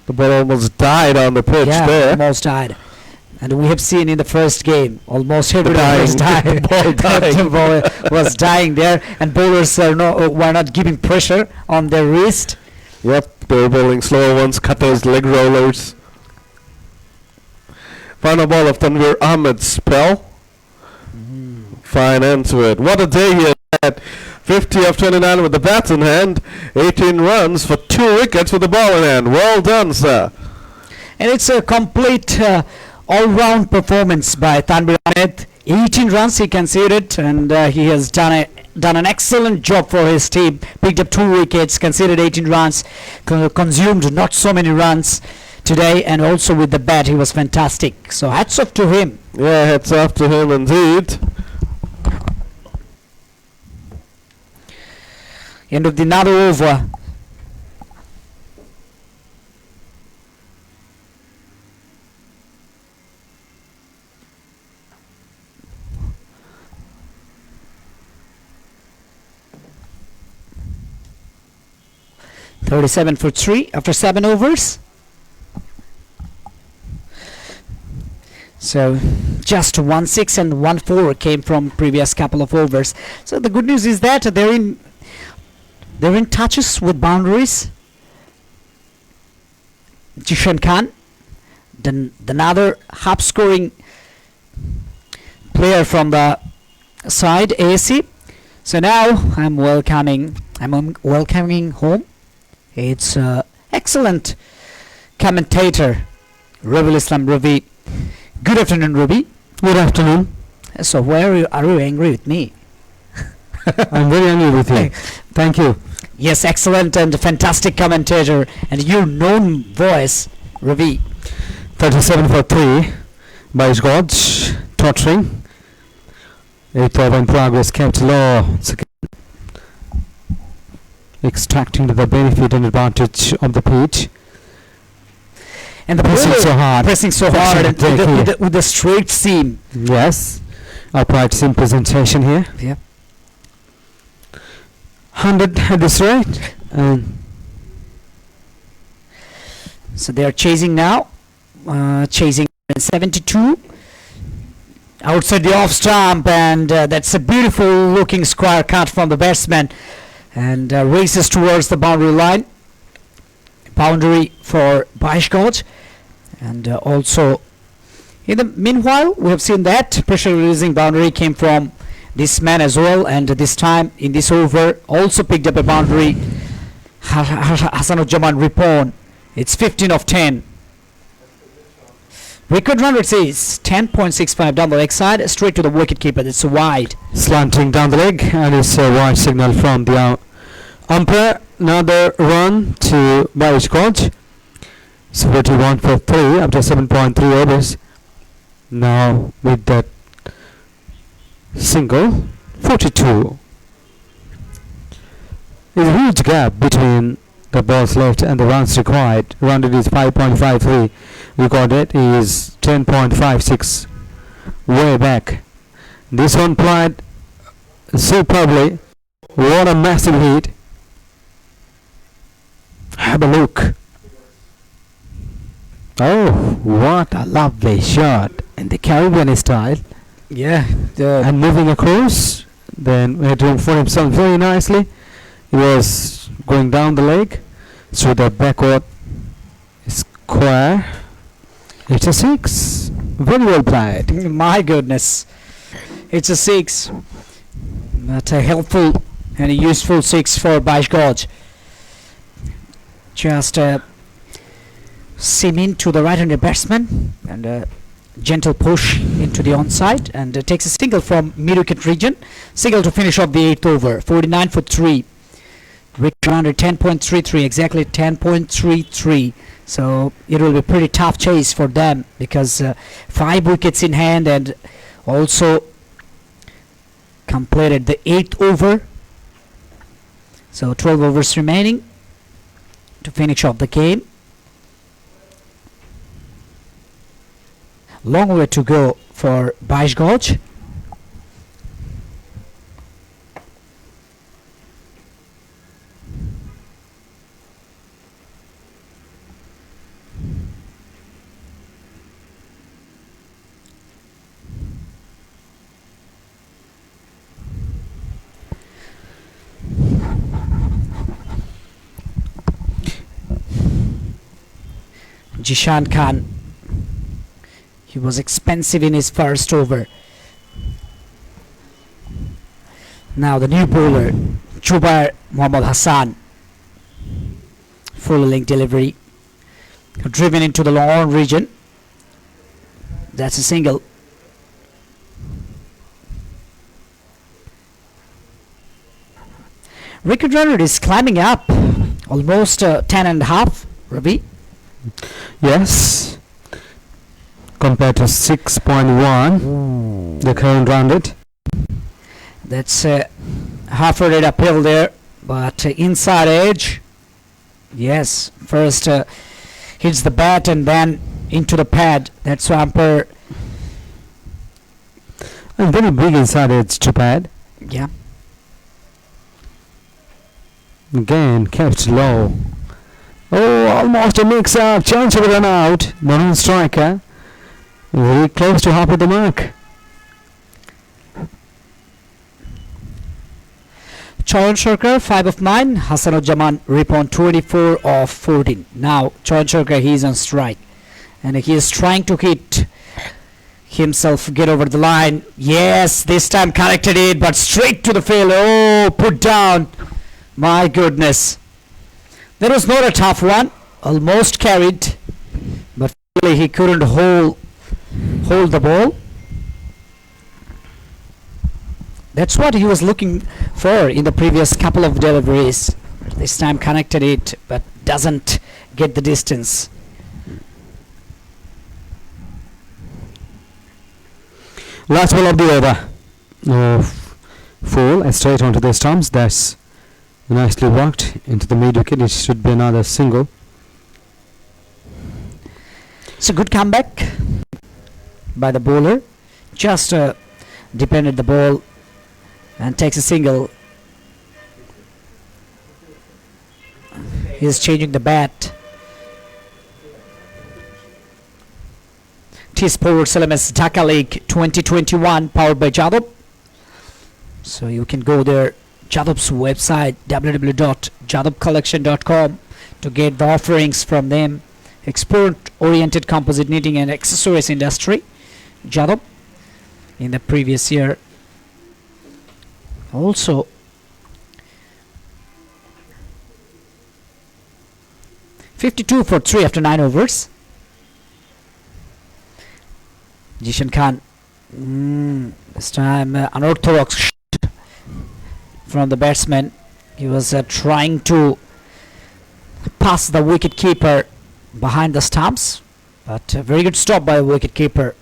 The ball almost died on the pitch Yeah, there. almost died. And we have seen in the first game, almost every Dying. was dying. The ball dying. The ball was dying there, and bowlers were not giving pressure on their wrist. Yep, they were bowling slower ones, cutters, leg rollers. Final ball of Tanvir Ahmed's spell. Fine end to it. What a day he had. 50 of 29 with the bat in hand. 18 runs for 2 wickets with the ball in hand. Well done, sir. And it's a complete all-round performance by Tanvir Ahmed. 18 runs he conceded, and he has done an excellent job for his team. Picked up 2 wickets, conceded 18 runs, consumed not so many runs today, and also with the bat he was fantastic. So hats off to him. Yeah, hats off to him indeed. End of the another over. (37 for 3) after 7 overs. So just 1-6 and 1-4 came from previous couple of overs. So the good news is that they're in touches with boundaries. Jishan Khan, then another half scoring player from the side, ASC. So now I'm welcoming home. It's excellent commentator Ravi Islam Ravi. Good afternoon, Ravi. Good afternoon. So why are you angry with me? I'm very angry with you. Thank you. Yes, excellent and fantastic commentator and your known voice, Ravi. 37 for 3. Bais Goz tottering. 8th over in progress, kept low. Extracting the benefit and advantage of the pitch. And the Pressing bowler so hard. pressing so hard and with the straight seam. Yes. Upright seam presentation here. Yeah. 100 at this rate. So they are chasing now. Chasing 72. Outside the off stump, and that's a beautiful looking square cut from the batsman. And races towards the boundary line. Boundary for Bais Goz. And also, in the meanwhile, we have seen that pressure releasing boundary came from this man as well, and this time in this over also picked up a boundary. Hasanujjaman Ripon. It's 15 of 10. Record run rate says 10.65 down the leg side, straight to the wicket keeper. It's wide. Slanting down the leg, and it's a wide signal from the umpire. Another run to Bais Goz. 41 for 3 after 7.3 overs. Now with that single, 42. There's a huge gap between the balls left and the runs required. Run rate is 5.53. Recorded is 10.56. Way back. This one played superbly. What a massive hit. Have a look. Oh, what a lovely shot in the Caribbean style. Yeah, And moving across, then he had room for himself very nicely. He was going down the leg through the backward square. It's a 6. Very well played. my goodness. It's a 6. But a helpful and a useful 6 for Bais Goz. Just seam into the right-handed batsman and a gentle push into the onside, and takes a single from mid-wicket region. Single to finish off the 8th over. 49 for 3. Wicket under 10.33, exactly 10.33. So it will be pretty tough chase for them because 5 wickets in hand, and also completed the 8th over. So 12 overs remaining to finish off the game. Long way to go for Bais Goz. Jishan Khan, he was expensive in his first over. Now the new bowler, Jubair Mohammad Hassan. Full link delivery. Driven into the long region. That's a single. Record run rate is climbing up. Almost 10.5, Ravi. Yes. Compared to 6.1, the current run rate. That's half a rate uphill there, but inside edge. Yes, first hits the bat and then into the pad. That's Swamper. And very big inside edge to pad. Yeah. Again kept low. Oh, almost a mix-up. Chance of a run out. Non striker. Very close to half of the mark. Charan Sharkar 5 of 9. Hassanujjaman Ripon 24 of 14. Now Charan Sharkar, he is on strike and he is trying to hit himself, get over the line. Yes, this time connected it, but straight to the field. Oh, put down. My goodness. That was not a tough one. Almost carried, but really he couldn't hold the ball. That's what he was looking for in the previous couple of deliveries. This time connected it, but doesn't get the distance. Last ball of the over. Full and straight onto the stumps. That's nicely worked into the mid wicket. It should be another single. It's a good comeback by the bowler. Just depended the ball and takes a single. He's changing the bat. T-Sports LMS Dhaka League 2021 powered by JÁdoube. So you can go there, JÁdoube's website www.jadoubecollection.com, to get the offerings from them. Export-oriented composite knitting and accessories industry, JÁdoube, in the previous year. Also, .52 for 3 after 9 overs. Jishan Khan, this time unorthodox shot from the batsman. He was trying to pass the wicket keeper behind the stumps, but a very good stop by the wicket keeper.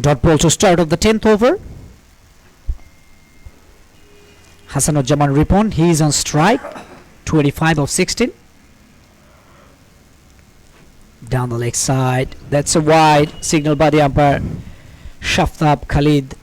Dot ball to start of the 10th over. Hasanujjaman Ripon, he is on strike. 25 of 16. Down the leg side. That's a wide signal by the umpire. Shaftab Khalid.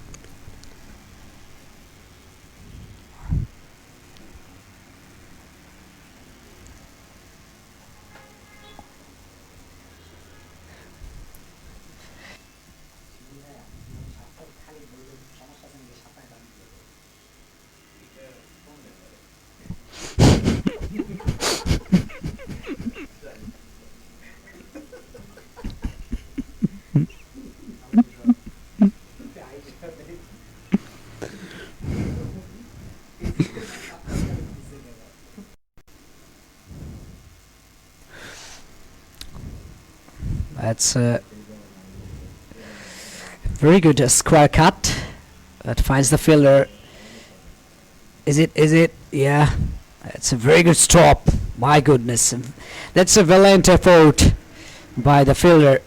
That's a very good square cut that finds the fielder. Is it? Yeah. It's a very good stop. My goodness. That's a valiant effort by the fielder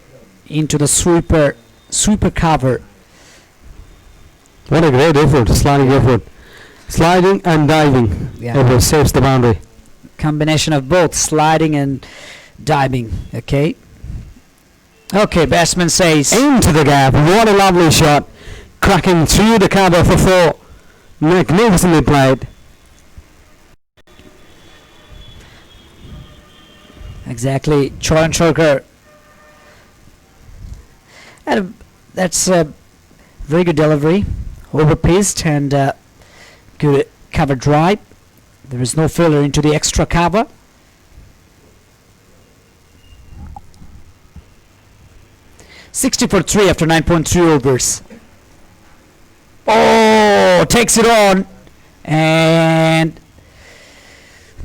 into the sweeper cover. What a great effort, sliding effort. Sliding and diving. Yeah. It saves the boundary. Combination of both sliding and diving. Okay. Okay, batsman says Into the gap. What a lovely shot. Cracking through the cover for 4. Magnificently played. exactly Choran Chorkar. And that's a very good delivery. Over-paced and good cover drive. There is no failure into the extra cover. $60 for 3 after 9.3 overs. Oh, takes it on. And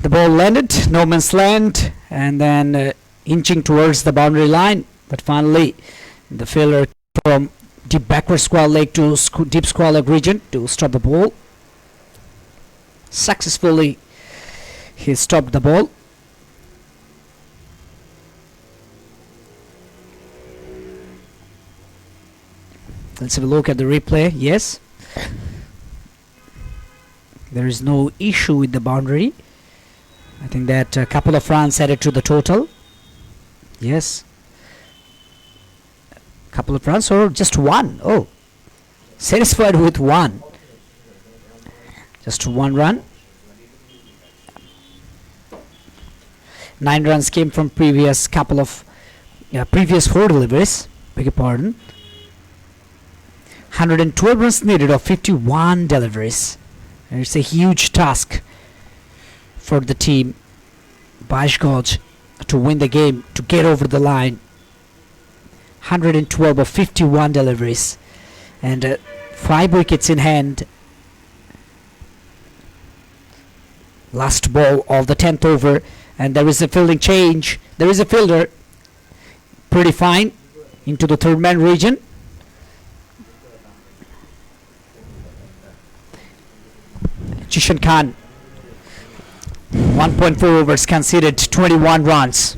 the ball landed, no man's land, and then inching towards the boundary line. But finally, the failure from deep backward square leg to deep square leg region to stop the ball. Successfully, he stopped the ball. Let's have a look at the replay. Yes, there is no issue with the boundary. I think that a couple of runs added to the total. Yes, couple of runs or just one. Oh, satisfied with one. Just one run. 9 runs came from previous couple of previous 4 deliveries. Beg your pardon. 112 runs needed of 51 deliveries. And it's a huge task for the team Bais Goz to win the game, to get over the line. 112 of 51 deliveries and 5 wickets in hand. Last ball of the 10th over, and there is a fielding change. There is a fielder pretty fine into the third man region. Jishan Khan, 1.4 overs conceded, 21 runs.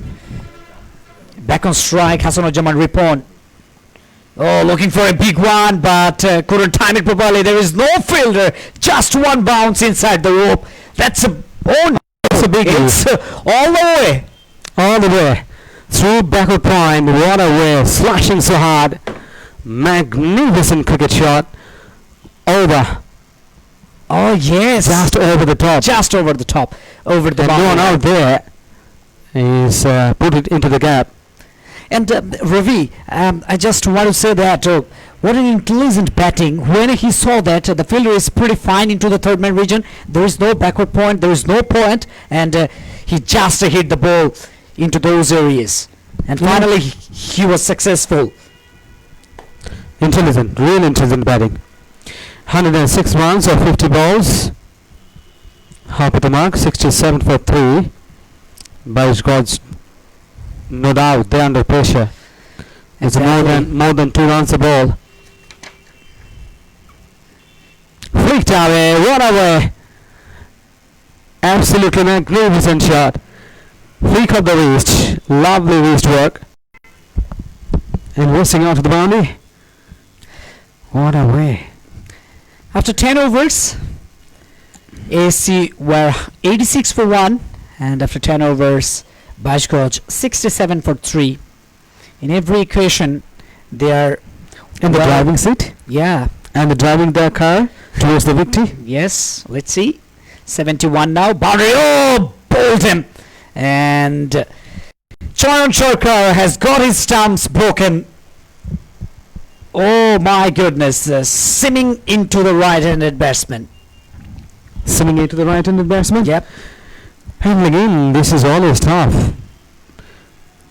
Back on strike, Hasanujjaman Ripon. Oh, looking for a big one, but couldn't time it properly. There is no fielder, just one bounce inside the rope. That's a It's a big it's all the way. All the way. Through backward point. What a way. Slashing so hard. Magnificent cricket shot. Over. Oh yes, Just over the top. just over the top, over the And no one boundary. out there is put it into the gap. And Ravi, I just want to say that what an intelligent batting. When he saw that the fielder is pretty fine into the third man region, there is no backward point, there is no point, and he just hit the ball into those areas. And finally, he was successful. Intelligent. Real intelligent batting. 106 runs of 50 balls. Half at the mark. 67 for 3. Bais Goz, no doubt, they're under pressure. It's more than 2 runs a ball. Flicked away, what a way! Absolutely magnificent shot. Flick of the wrist, lovely wrist work. And racing out to the boundary. What a way! After 10 overs, ASC were 86 for 1, and after 10 overs, Bais Goz 67 for 3. In every equation, they are In the driving seat yeah. and driving their car towards the victory. Yes, let's see. 71 now. Boundary. Oh, bowled him. And Charan Chorkar has got his stumps broken. Oh my goodness. Simming into the right-handed batsman. Swimming into the right-handed batsman. Yep. And again, this is always tough.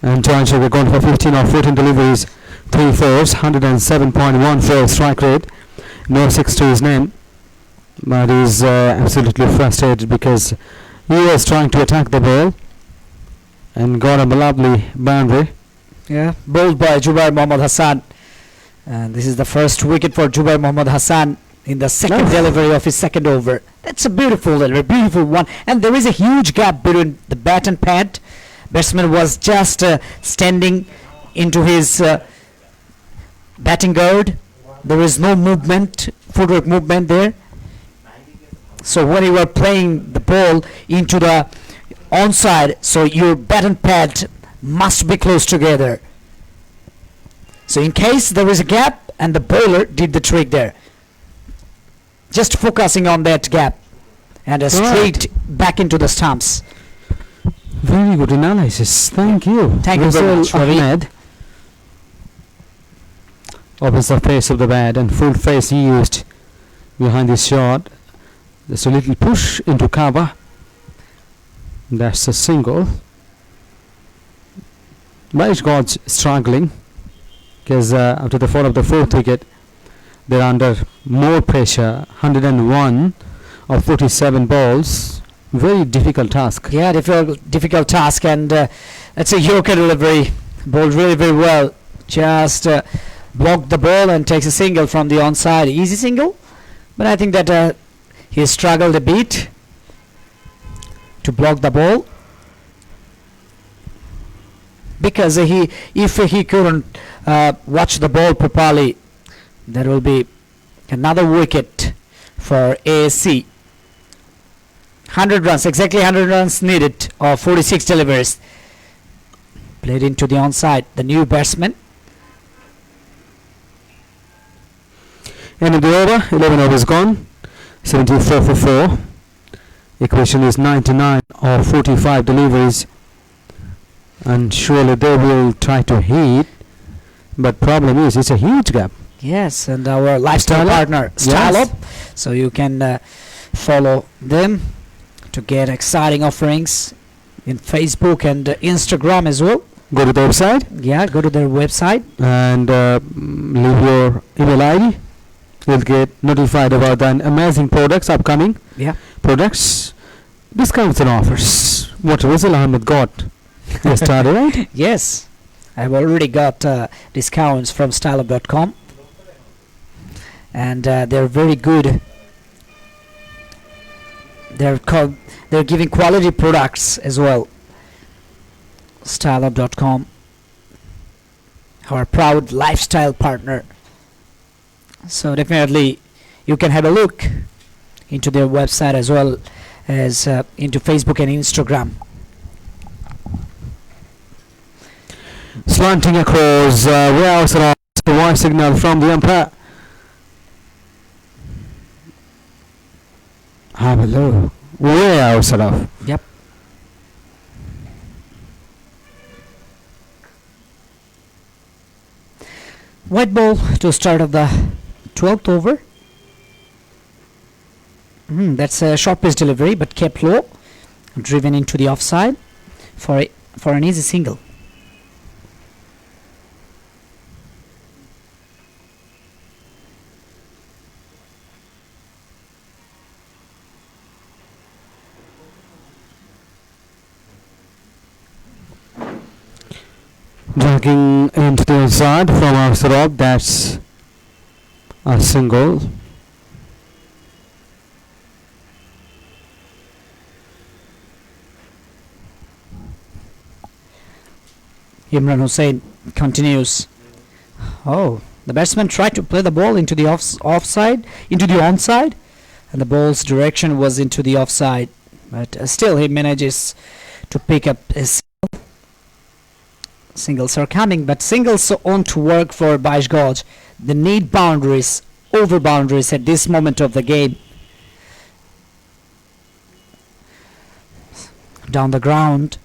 And Charan Chorkar gone for 15 or 14 deliveries, 3 fours, 107.14 strike rate. No 6 to his name. But he's absolutely frustrated because he was trying to attack the ball and got a lovely boundary. Yeah. Bowled by Jubair Mohammad Hassan. And this is the first wicket for Jubair Mohammad Hassan in the second Oh. delivery of his second over. That's a beautiful delivery, beautiful one. And there is a huge gap between the bat and pad. Batsman was just standing into his batting guard. There is no movement, footwork movement there. So when you are playing the ball into the onside, so your bat and pad must be close together. So in case there is a gap, and the bowler did the trick there. Just focusing on that gap and straight back into the stumps. Very good analysis. Thank you. Thank you very Rizal much, Ravi. Ahmed opens the face of the bat and full face he used behind this shot. Just a little push into cover. That's a single. Bais Goz struggling because after the fall of the fourth wicket, they're under more pressure. 101 of 47 balls. Very difficult task. Yeah, difficult task, and it's a Yorker delivery. Bowled really very well. Just blocked the ball and takes a single from the onside. Easy single, but I think that he struggled a bit to block the ball because if he couldn't watch the ball properly, there will be another wicket for ASC. 100 runs, exactly 100 runs needed, or 46 deliveries. Played into the onside, the new batsman. End of the over, 11 overs gone, 74 for 4. Equation is 99 or 45 deliveries, and surely they will try to hit, but problem is it's a huge gap. Yes, and our lifestyle Style Up? partner, Style Up. So you can follow them to get exciting offerings in Facebook and Instagram as well. Go to the website Yeah, go to their website. and leave your email ID. You'll get notified about the amazing products, upcoming Yeah. products, discounts and offers. What Rizal Ahmed got yesterday, right? Yes, I've already got discounts from styleup.com, and they're very good. They're giving quality products as well. Styleup.com, our proud lifestyle partner. So definitely you can have a look into their website as well as into Facebook and Instagram. Slanting across, way outside the white signal from the umpire. Have a look. Way outside of. Yep. White ball to start of the 12th over. That's a short pitch delivery, but kept low, driven into the offside for an easy single. Dragging into the inside from outside, that's a single. Imran Hussain continues. Oh, the batsman tried to play the ball into the offside, into the onside, and the ball's direction was into the offside, but still he manages to pick up a single. Singles are coming, but singles on to work for Bais Goz. They need boundaries, over boundaries at this moment of the game. Down the ground,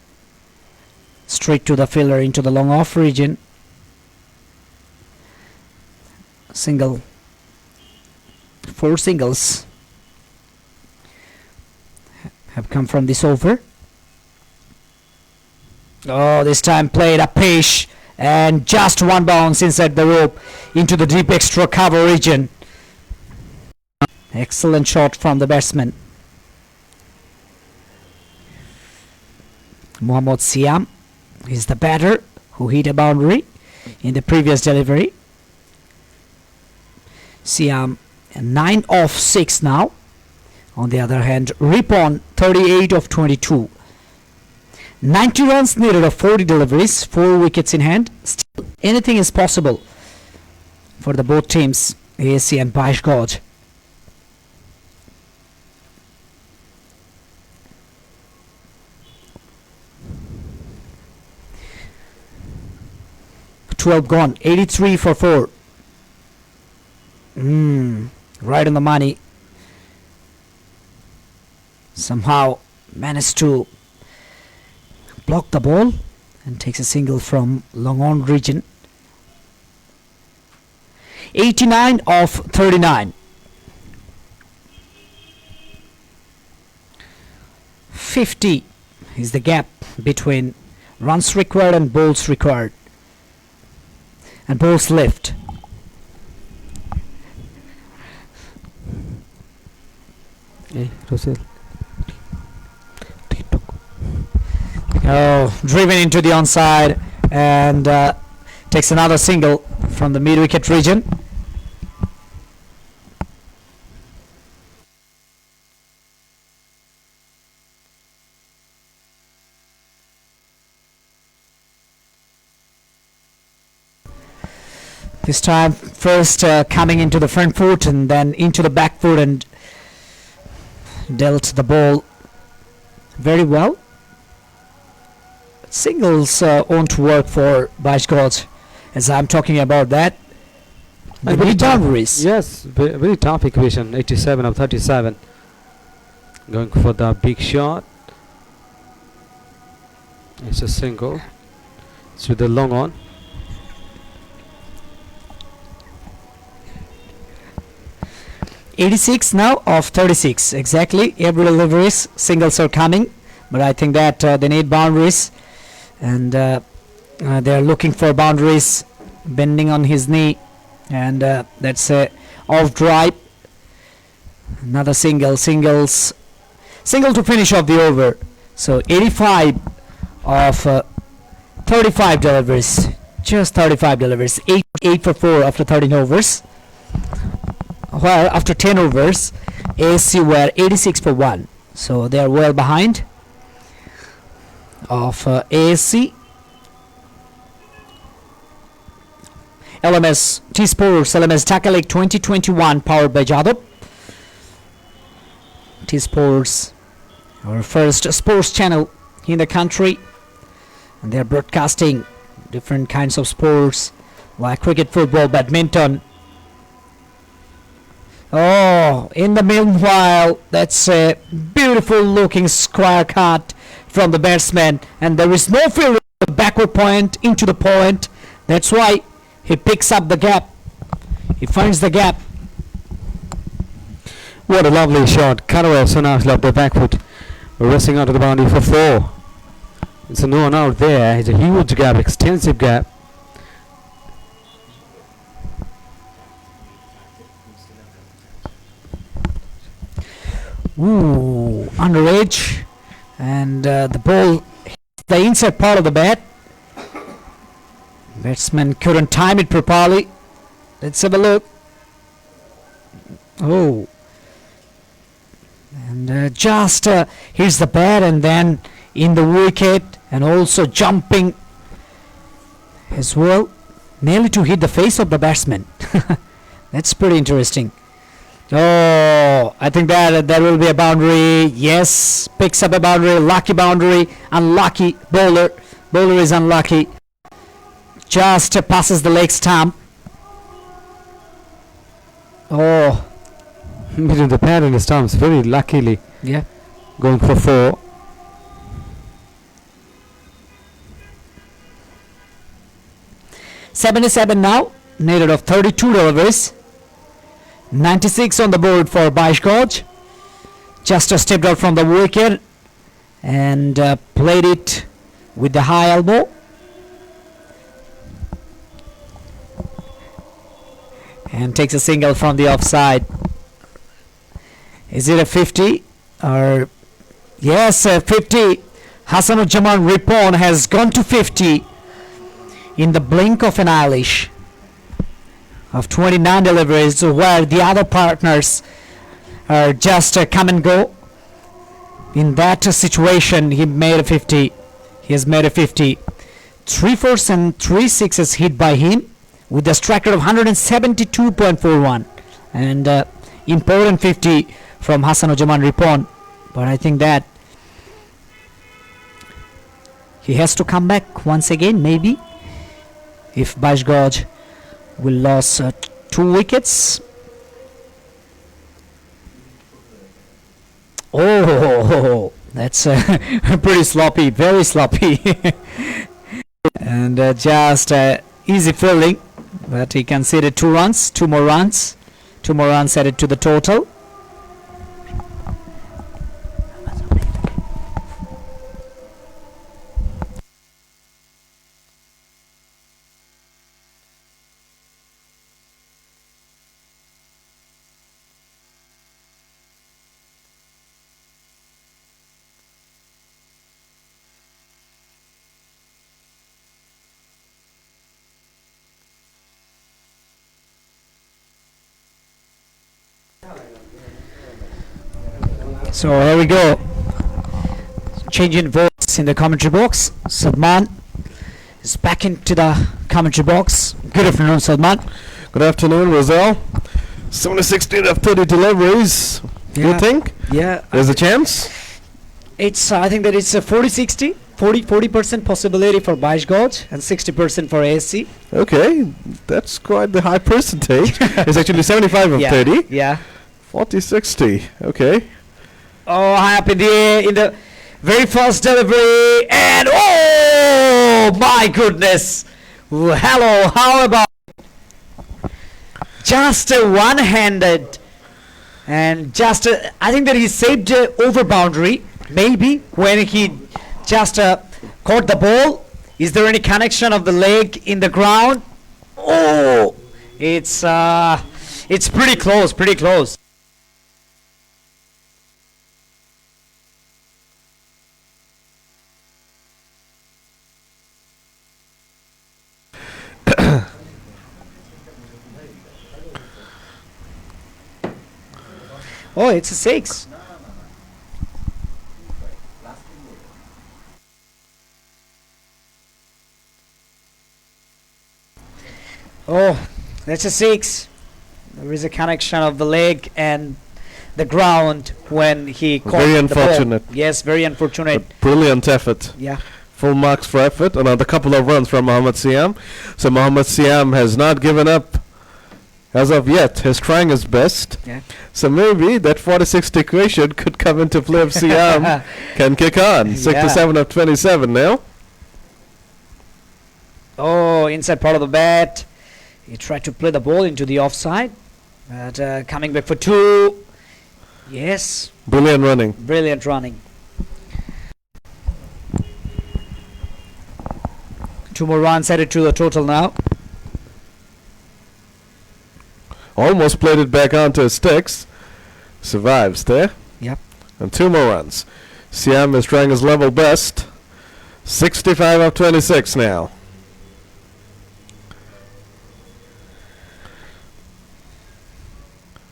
straight to the filler into the long off region. Single. 4 singles have come from this over. Oh, this time played a pitch and just one bounce inside the rope into the deep extra cover region. Excellent shot from the batsman. Mohammad Siam is the batter who hit a boundary in the previous delivery. Siam 9 off 6 now. On the other hand, Ripon 38 of 22. 90 runs needed of 40 deliveries, 4 wickets in hand. Still, anything is possible for the both teams, ASC and Bais Goz. Gone, 83 for 4. Right on the money. Somehow managed to block the ball and takes a single from long on region. 89 of 39. 50 is the gap between runs required and balls required. And balls left. Oh, driven into the onside and takes another single from the mid wicket region. This time first coming into the front foot and then into the back foot and dealt the ball very well. Singles won't work for Bais Goz as I'm talking about that. And Very boundaries. Yes, very tough equation. 87 of 37. Going for the big shot. It's a single. It's with the long on. '86 now of 36. Exactly. Every deliveries, singles are coming, but I think that they need boundaries, and they're looking for boundaries. Bending on his knee, and that's a off drive. Another single to finish off the over. So 85 of 35 deliveries, just 35 deliveries. 8 for 4 after 13 overs. Well, after 10 overs, ASC were 86 for 1, so they are well behind of ASC. LMS T-Sports, LMS Dhaka League 2021 powered by JÁdoube. T-Sports, our first sports channel in the country, and they are broadcasting different kinds of sports like cricket, football, badminton. Oh, in the meanwhile, that's a beautiful looking square cut from the batsman, and there is no field at the backward point into the point. That's why he picks up the gap. He finds the gap. What a lovely shot. Cutaway so nicely off the back foot. Racing onto the boundary for 4. It's a no one out there. It's a huge gap, extensive gap. Ooh, underage, and the ball hits the inside part of the bat. Batsman couldn't time it properly. Let's have a look. Oh, and just hits the bat and then in the wicket, and also jumping as well, nearly to hit the face of the batsman. That's pretty interesting. Oh, I think that there will be a boundary. Yes, picks up a boundary. Lucky boundary. Unlucky bowler. Bowler is unlucky. Just passes the leg stump. Oh, Between the pad and the stumps, very luckily yeah. going for 4. $77 now. Needed of 32 deliveries. 96 on the board for Bais Goz. Just stepped out from the wicket and played it with the high elbow. And takes a single from the offside. Is it a 50 or yes, a 50? Hassanuzzaman Ripon has gone to 50 in the blink of an eyelash of 29 deliveries, where the other partners are just come and go. In that situation, he made a 50. He has made a 50. 3 fours and 3 sixes hit by him with a strike rate of 172.41, and important 50 from Hassanuzzaman Ripon. But I think that he has to come back once again, maybe, if Bais Goz will lose 2 wickets. Oh, that's pretty sloppy, very sloppy. And just easy fielding, but he conceded 2 runs, 2 more runs. 2 more runs added to the total. So here we go. Changing votes in the commentary box. Salman is back into the commentary box. Good afternoon, Salman. Good afternoon, Roselle. 76 of 30 deliveries. You Yeah. think Yeah, there's a chance? it's. I think that it's a 40-60, 40% possibility for Bais Goz and 60% for ASC. Okay, that's quite the high percentage. It's actually 75 of Yeah. 30. Yeah. 40-60. Okay. Oh, high up in the air in the very first delivery, and oh my goodness! Hello, how about just a one-handed, and just I think that he saved over boundary. Maybe when he just caught the ball. Is there any connection of the leg in the ground? Oh, it's pretty close, pretty close. Oh, it's a 6. Oh, that's a 6. There is a connection of the leg and the ground when he caught Very the ball. unfortunate. Yes, very unfortunate. But brilliant effort. Yeah. Full marks for effort. Another couple of runs from Mohammad Siam. So Mohammad Siam has not given up as of yet. He's trying his best. Yeah. So maybe that 40-60 equation could come into play if Siam can kick on. 67 of 27 now. Oh, inside part of the bat. He tried to play the ball into the offside, but coming back for 2. Yes, Brilliant running. brilliant running. 2 more runs added to the total now. Almost played it back onto his sticks. Survives there. Yep. And 2 more runs. Siam is trying his level best. 65 of 26 now.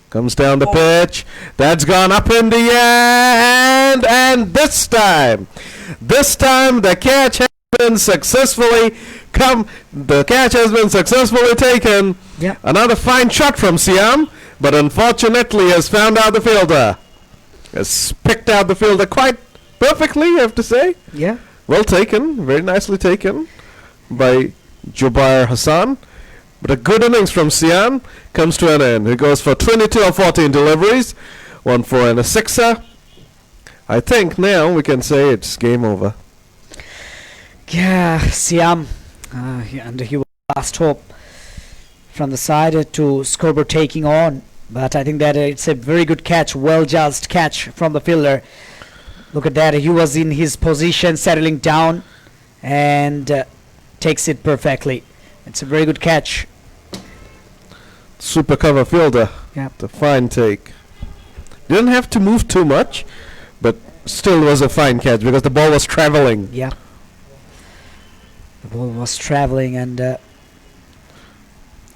Comes down the pitch. That's gone up in the air. And this time the catch has been successfully taken. Yeah. Another fine shot from Siam, but unfortunately has found out the fielder. Has picked out the fielder quite perfectly, I have to say. Yeah. Well taken, very nicely taken by Jubair Hassan. But a good innings from Sian comes to an end. He goes for 22 of 14 deliveries, 1 4 and a sixer. I think now we can say it's game over. Yeah, Siam, and he was last hope from the side to scoreboard taking on. But I think that it's a very good catch, well-judged catch from the fielder. Look at that, he was in his position, settling down, and takes it perfectly. It's a very good catch. Super cover fielder. Yeah. The fine take. Didn't have to move too much, but still was a fine catch because the ball was traveling. Yeah. The ball was traveling, and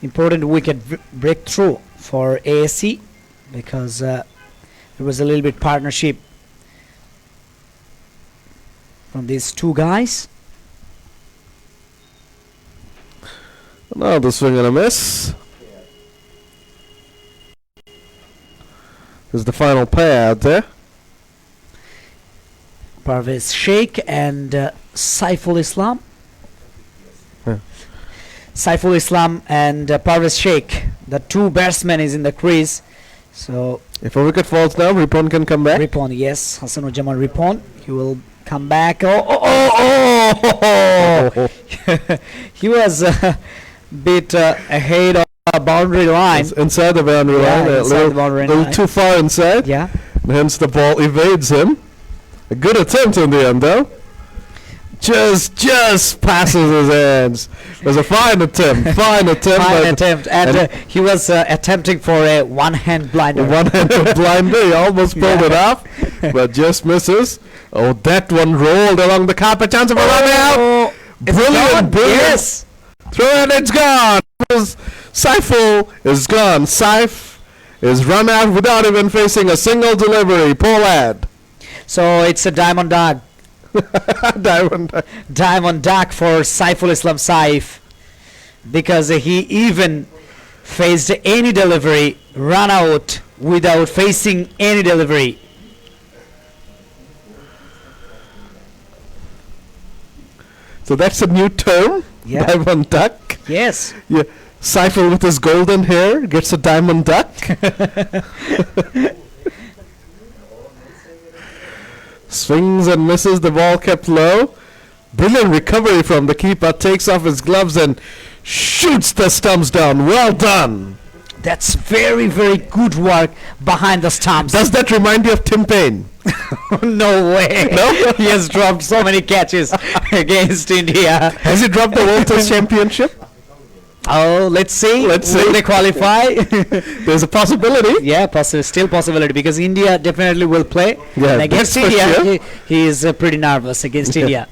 important wicket breakthrough for ASC because there was a little bit partnership from these two guys. Another swing and a miss. This is the final pair out there. Parvez Sheikh and Saiful Islam. Yeah. Saiful Islam and Parvez Sheikh, the two batsmen is in the crease. So If a wicket falls now, Ripon can come back. Ripon, yes, Hassanul Ripon, he will come back. Oh. He was a bit ahead of the boundary line. It's inside the boundary Yeah, line. inside the boundary a little line. too far inside. Yeah. And hence the ball evades him. A good attempt in the end though. Just passes his hands. It was a fine attempt. Fine attempt. And he was attempting for a one-hand blinder. One-handed blinder. He almost pulled it off, but just misses. Oh, that one rolled along the carpet. Chance of a run out. Brilliant. Yes. Throw it, it's gone. Saiful is gone. Saif is run out without even facing a single delivery. Poor lad. So it's a diamond dog. Diamond duck for Saiful Islam Saif, because he even faced any delivery, run out without facing any delivery. So that's a new term. Yeah. Diamond duck. Yes. Yeah. Saiful with his golden hair gets a diamond duck. Swings and misses, the ball kept low. Brilliant recovery from the keeper, takes off his gloves and shoots the stumps down. Well done. That's very, very good work behind the stumps. Does that remind you of Tim Payne? No way. No? He has dropped so many catches against India. Has he dropped the World Test Championship? Oh, let's see. Will they qualify? There's a possibility. Yeah, still possibility, because India definitely will play. Yeah, and against that's for India, sure. he is pretty nervous against India.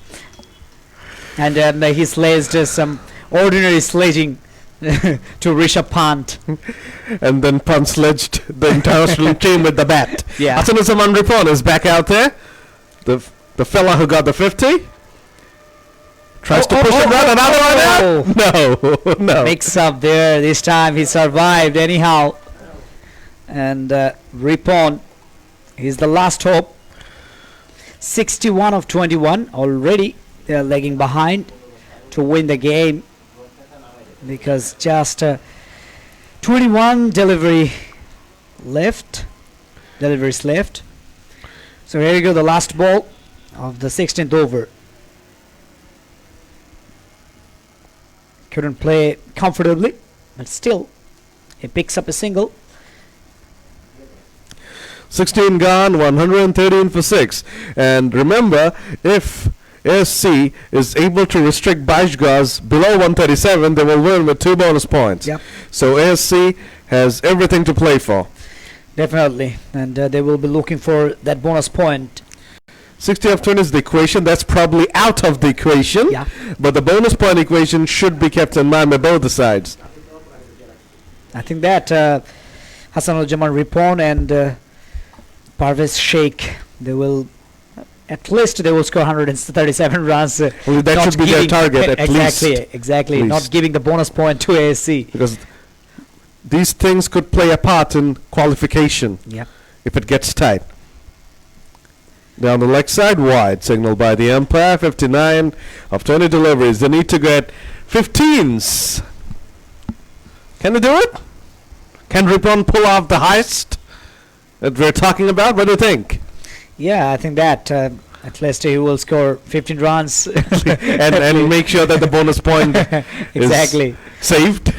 And he sledged some ordinary sledging to Rishabh Pant. And then Pant sledged the international team with the bat. Yeah. Hassanul Ripon is back out there. The fella who got the 50. Tries to push it round, another one out. No. Mix up there. This time he survived anyhow. And Ripon, he's the last hope. 61 of 21 already. They're lagging behind to win the game, because just 21 deliveries left. So here we go, the last ball of the 16th over. Couldn't play comfortably, but still he picks up a single. 16 gone, 113 for 6. And remember, if ASC is able to restrict Bais Goz below 137, they will win with 2 bonus points. Yep. So ASC has everything to play for. Definitely, and they will be looking for that bonus point. 60 of 20 is the equation. That's probably out of the equation. Yeah. But the bonus point equation should be kept in mind by both the sides. I think that Hassanul Ripon and Parvez Sheikh, they will at least score 137 runs. Well, that should be their target at least. Exactly. Least. Not giving the bonus point to ASC. Because these things could play a part in qualification Yep. if it gets tight. Down the leg side, wide, signaled by the umpire. 59 of 20 deliveries. They need to get 15s. Can they do it? Can Ripon pull off the heist that we're talking about? What do you think? Yeah, I think that at least he will score 15 runs. and make sure that the bonus point Exactly. is saved.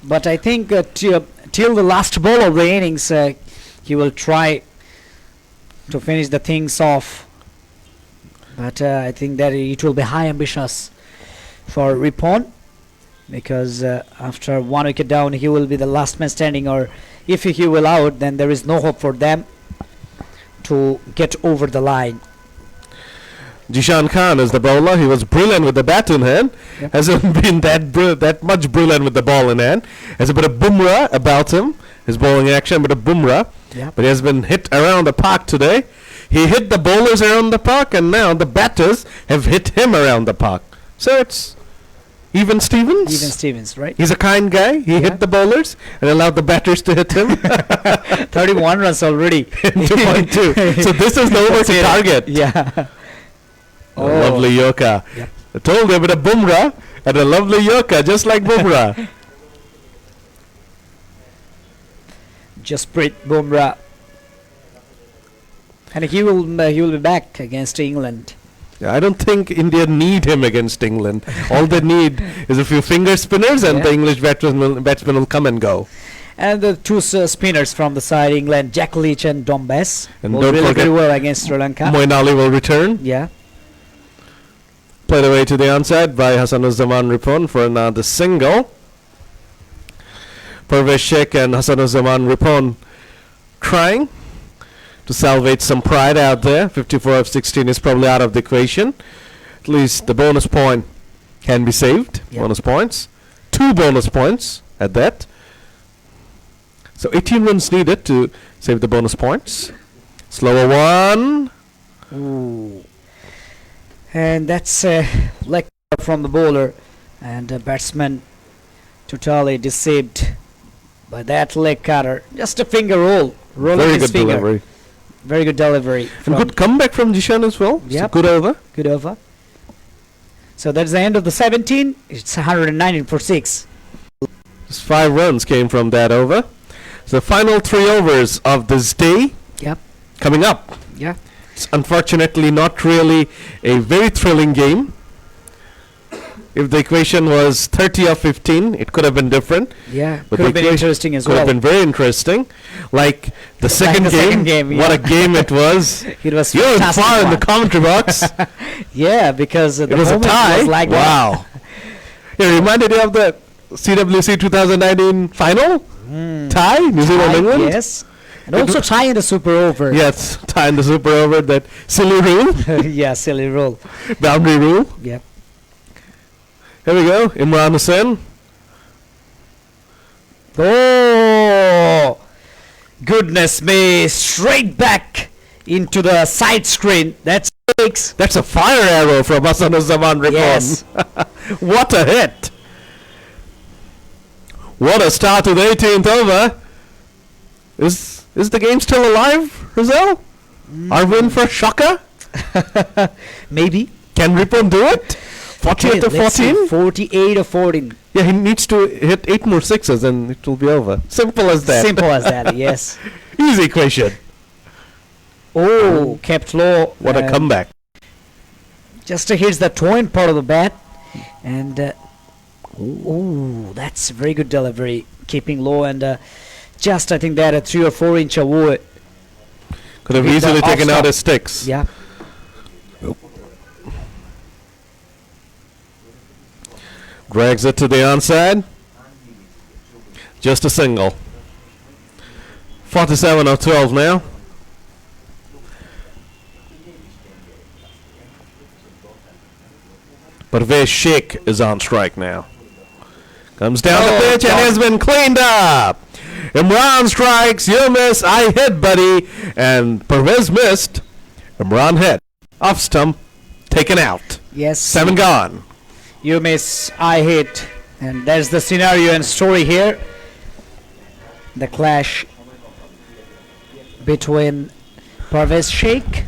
But I think till the last ball of the innings, he will try to finish the things off. But I think that it will be high ambitious for Ripon, because after 1 wicket down, he will be the last man standing, or if he will out, then there is no hope for them to get over the line. Jishan Khan is the bowler. He was brilliant with the bat in hand. Yep. Hasn't been that much brilliant with the ball in hand. Has a bit of Bumrah about him. His bowling action, a bit of Bumrah. Yep. But he has been hit around the park today. He hit the bowlers around the park, and now the batters have hit him around the park. So it's even Stevens. Even Stevens, right? He's a kind guy. He hit the bowlers and allowed the batters to hit him. 31 runs already. 2.2. So this is the over to target. Yeah. A lovely Yorker. Yep. I told you a bit of Bumrah and a lovely Yorker, just like Bumrah. Jasprit Bumrah, and he will be back against England. I don't think India need him against England. All they need is a few finger spinners, and Yeah. the English batsmen will come and go. And the two spinners from the side, England, Jack Leach and Dom Bess, And will don't really forget very well against Sri Lanka. Moeen Ali will return. Yeah. Played away to the onside by Hassanuzzaman Ripon for another single. Parvez Sheikh and Hassanuzzaman Ripon trying to salvage some pride out there. 54 of 16 is probably out of the equation. At least the bonus point can be saved. Yep. Bonus points. 2 bonus points at that. So 18 runs needed to save the bonus points. Slower one. Ooh. And that's a leg from the bowler, and the batsman totally deceived by that leg cutter. Just a finger rolling Very his good finger. delivery. Very good delivery. And from good comeback from Jishan as well. It's a Yep. good over. Good over. So that's the end of the 17. It's 119 for 6. Just 5 runs came from that over. So the final 3 overs of this day Yep. coming up. Yeah. It's unfortunately not really a very thrilling game. If the equation was 30 of 15, it could have been different. Yeah. But Could have the been equation interesting as Could have well. been very interesting. Like the second the game. second game, What yeah. a game it was. It was You're fantastic far in the one. commentary box. Yeah, because the It was a moment tie. was like that. Wow. It reminded you of the CWC 2019 final? Tie? New Zealand, Tie, England? yes. And also tie in the super over. Yes, tie in the super over, that silly rule, Yeah, silly rule. boundary rule. Yep. Here we go, Imran Hussain. Oh, goodness me. Straight back into the side screen. That's 6. That's a fire arrow from Hassanuzzaman Ripon. Yes. What a hit. What a start to the 18th over. Is the game still alive, Rizal? Are we in for a shocker? Maybe. Can Ripon do it? 48 to let's see, 14? 48 or 14. Yeah, he needs to hit 8 more sixes and it will be over. Simple as that. Simple as that, yes. Easy equation. Oh, kept low. What a comeback. Just hits the towing part of the bat. And, oh, that's a very good delivery. Keeping low and just, I think, that a 3 or 4 inch away. Could have With the easily taken out off-stump. his sticks. Yeah. Drags it to the onside. Just a single. 47 of 12 now. Parvez Sheikh is on strike now. Comes down the pitch and has been cleaned up. Imran strikes, you miss, I hit, buddy. And Parvez missed. Imran hit. Off stump, taken out. Yes. 7 gone. You miss, I hit. And there's the scenario and story here. The clash between Parvez Sheikh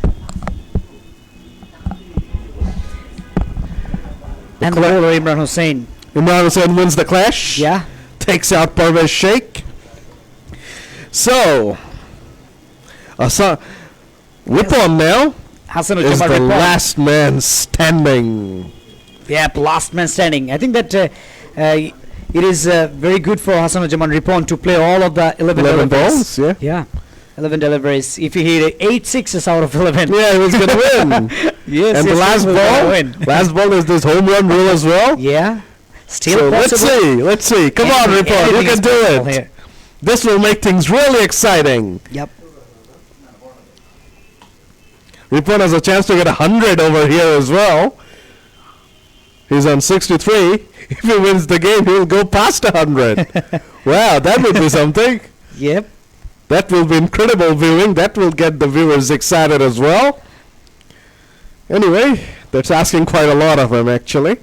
and the bowler Imran Hussain. Imran Hussain wins the clash. Yeah. Takes out Parvez Sheikh. So, Ripon now Hassan is the Ripon. last man standing. Yep, last man standing. I think that it is very good for Hassan Jaman Ripon to play all of the 11 11 deliveries. balls, yeah. Yeah, 11 deliveries. If he hit 8 sixes out of 11. Yeah, he was going to win. Yes, And the yes, last he was gonna win. ball is this home run rule as well. Yeah, still So possible. let's see. Come on, Anything- Ripon, you anything can is do possible it. here. This will make things really exciting. Yep. Ripon has a chance to get 100 over here as well. He's on 63. If he wins the game, he'll go past 100. Wow, that would be something. Yep. That will be incredible viewing. That will get the viewers excited as well. Anyway, that's asking quite a lot of him, actually.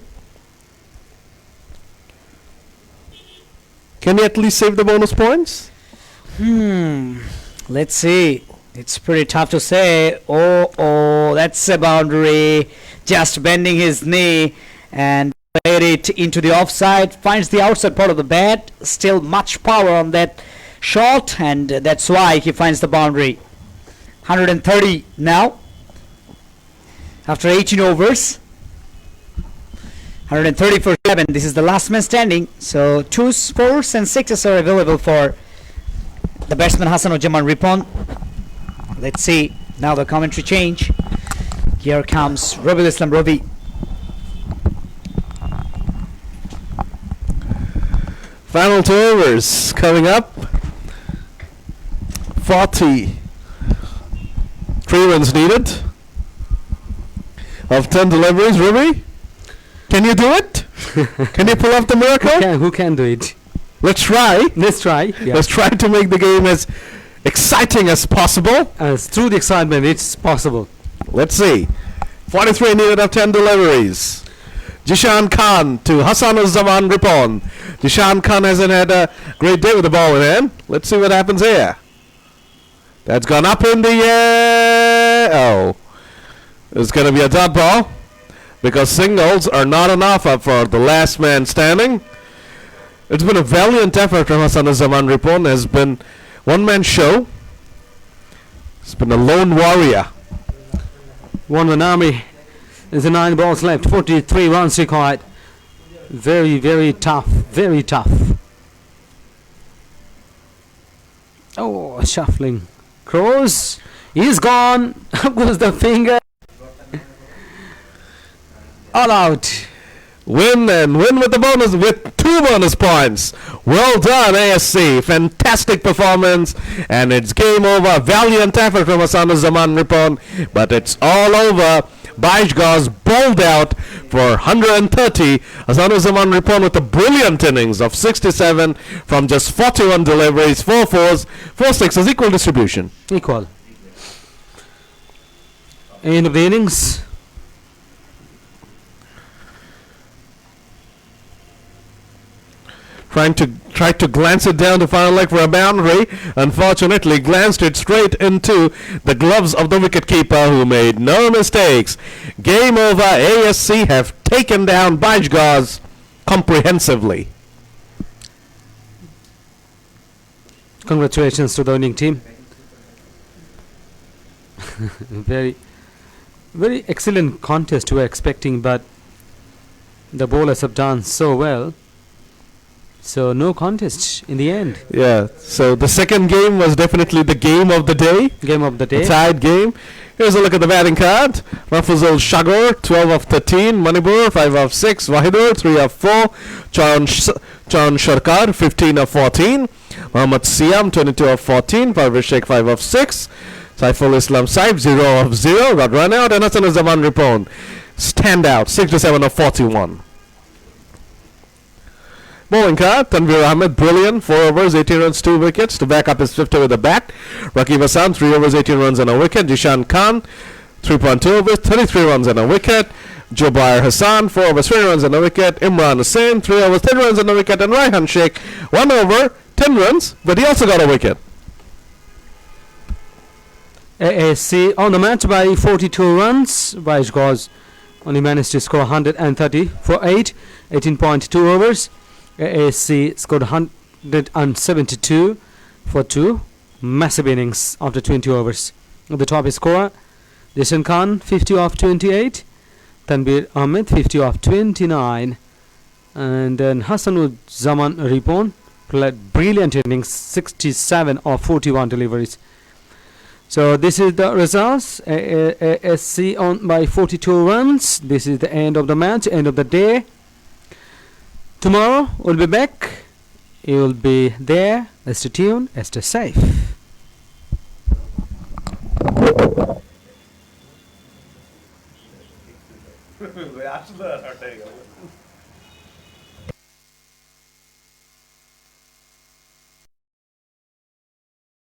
Can he at least save the bonus points? Let's see. It's pretty tough to say. Oh, that's a boundary. Just bending his knee and played it into the offside. Finds the outside part of the bat. Still much power on that shot, and that's why he finds the boundary. 130 now. After 18 overs. 130 for 7. This is the last man standing. So 2s, 4s, and 6s are available for the batsman Hassan Jaman Ripon. Let's see. Now the commentary change. Here comes Rabiul Islam Ravi. Final 2 overs coming up. 40. 3 runs needed. Of 10 deliveries, Ruby. Can you do it? Can you pull off the miracle? Who can do it? Let's try. Let's try. Yeah. Let's try to make the game as exciting as possible. Through the excitement, it's possible. Let's see. 43 needed of 10 deliveries. Jishan Khan to Hassanuzzaman Ripon. Jishan Khan hasn't had a great day with the ball in hand. Let's see what happens here. That's gone up in the air. Oh. It's going to be a dot ball because singles are not enough for the last man standing. It's been a valiant effort from Hassanuzzaman Ripon. Has been one-man show. It's been a lone warrior. One-man army. There's 9 balls left. 43 runs required. Very, very tough. Very tough. Oh, shuffling. Cross. He's gone. Up goes the finger. All out. Win and win with the bonus with 2 bonus points. Well done, ASC. Fantastic performance, and it's game over. Valiant effort from Hassanuzzaman Ripon, but it's all over. Bais Goz bowled out for 130. Hassanuzzaman Ripon with a brilliant innings of 67 from just 41 deliveries, 4 fours, 4 sixes, equal distribution. Equal. End of the innings. Tried to glance it down the final leg for a boundary. Unfortunately, glanced it straight into the gloves of the wicketkeeper, who made no mistakes. Game over. ASC have taken down Bais Goz comprehensively. Congratulations to the winning team. Very, very excellent contest we were expecting, but the bowlers have done so well. So no contest in the end. Yeah, so the second game was definitely the game of the day. Game of the day. The tied game. Here's a look at the batting card. Rafuzul Shagor, 12 of 13. Manipur, 5 of 6. Wahidur, 3 of 4. Charan Sharkar, 15 of 14. Muhammad Siam, 22 of 14. Parvez Sheikh, 5 of 6. Saiful Islam Saib, 0 of 0. Got run out. And Hassanuzzaman Ripon, stand out, 67 of 41. Bowling card, Tanvir Ahmed, brilliant, 4 overs, 18 runs, 2 wickets to back up his 50 with a bat. Rakib Hassan, 3 overs, 18 runs and a wicket. Jishan Khan, 3.2 overs, 33 runs and a wicket. Jubair Hassan, 4 overs, 20 runs and a wicket. Imran Hussain, 3 overs, 10 runs and a wicket. And Raihan Sheikh, 1 over, 10 runs, but he also got a wicket. ASC on the match by 42 runs. Bais Goz only managed to score 130 for 8, 18.2 overs. ASC scored 172 for 2. Massive innings after 20 overs. The top scorer, Jason Khan, 50 off 28. Tanbir Ahmed, 50 off 29. And then Hassanul Zaman Ripon played brilliant innings, 67 off 41 deliveries. So this is the results. ASC on by 42 runs. This is the end of the match, end of the day. Tomorrow we'll be back. You'll be there. Stay tuned. Stay safe.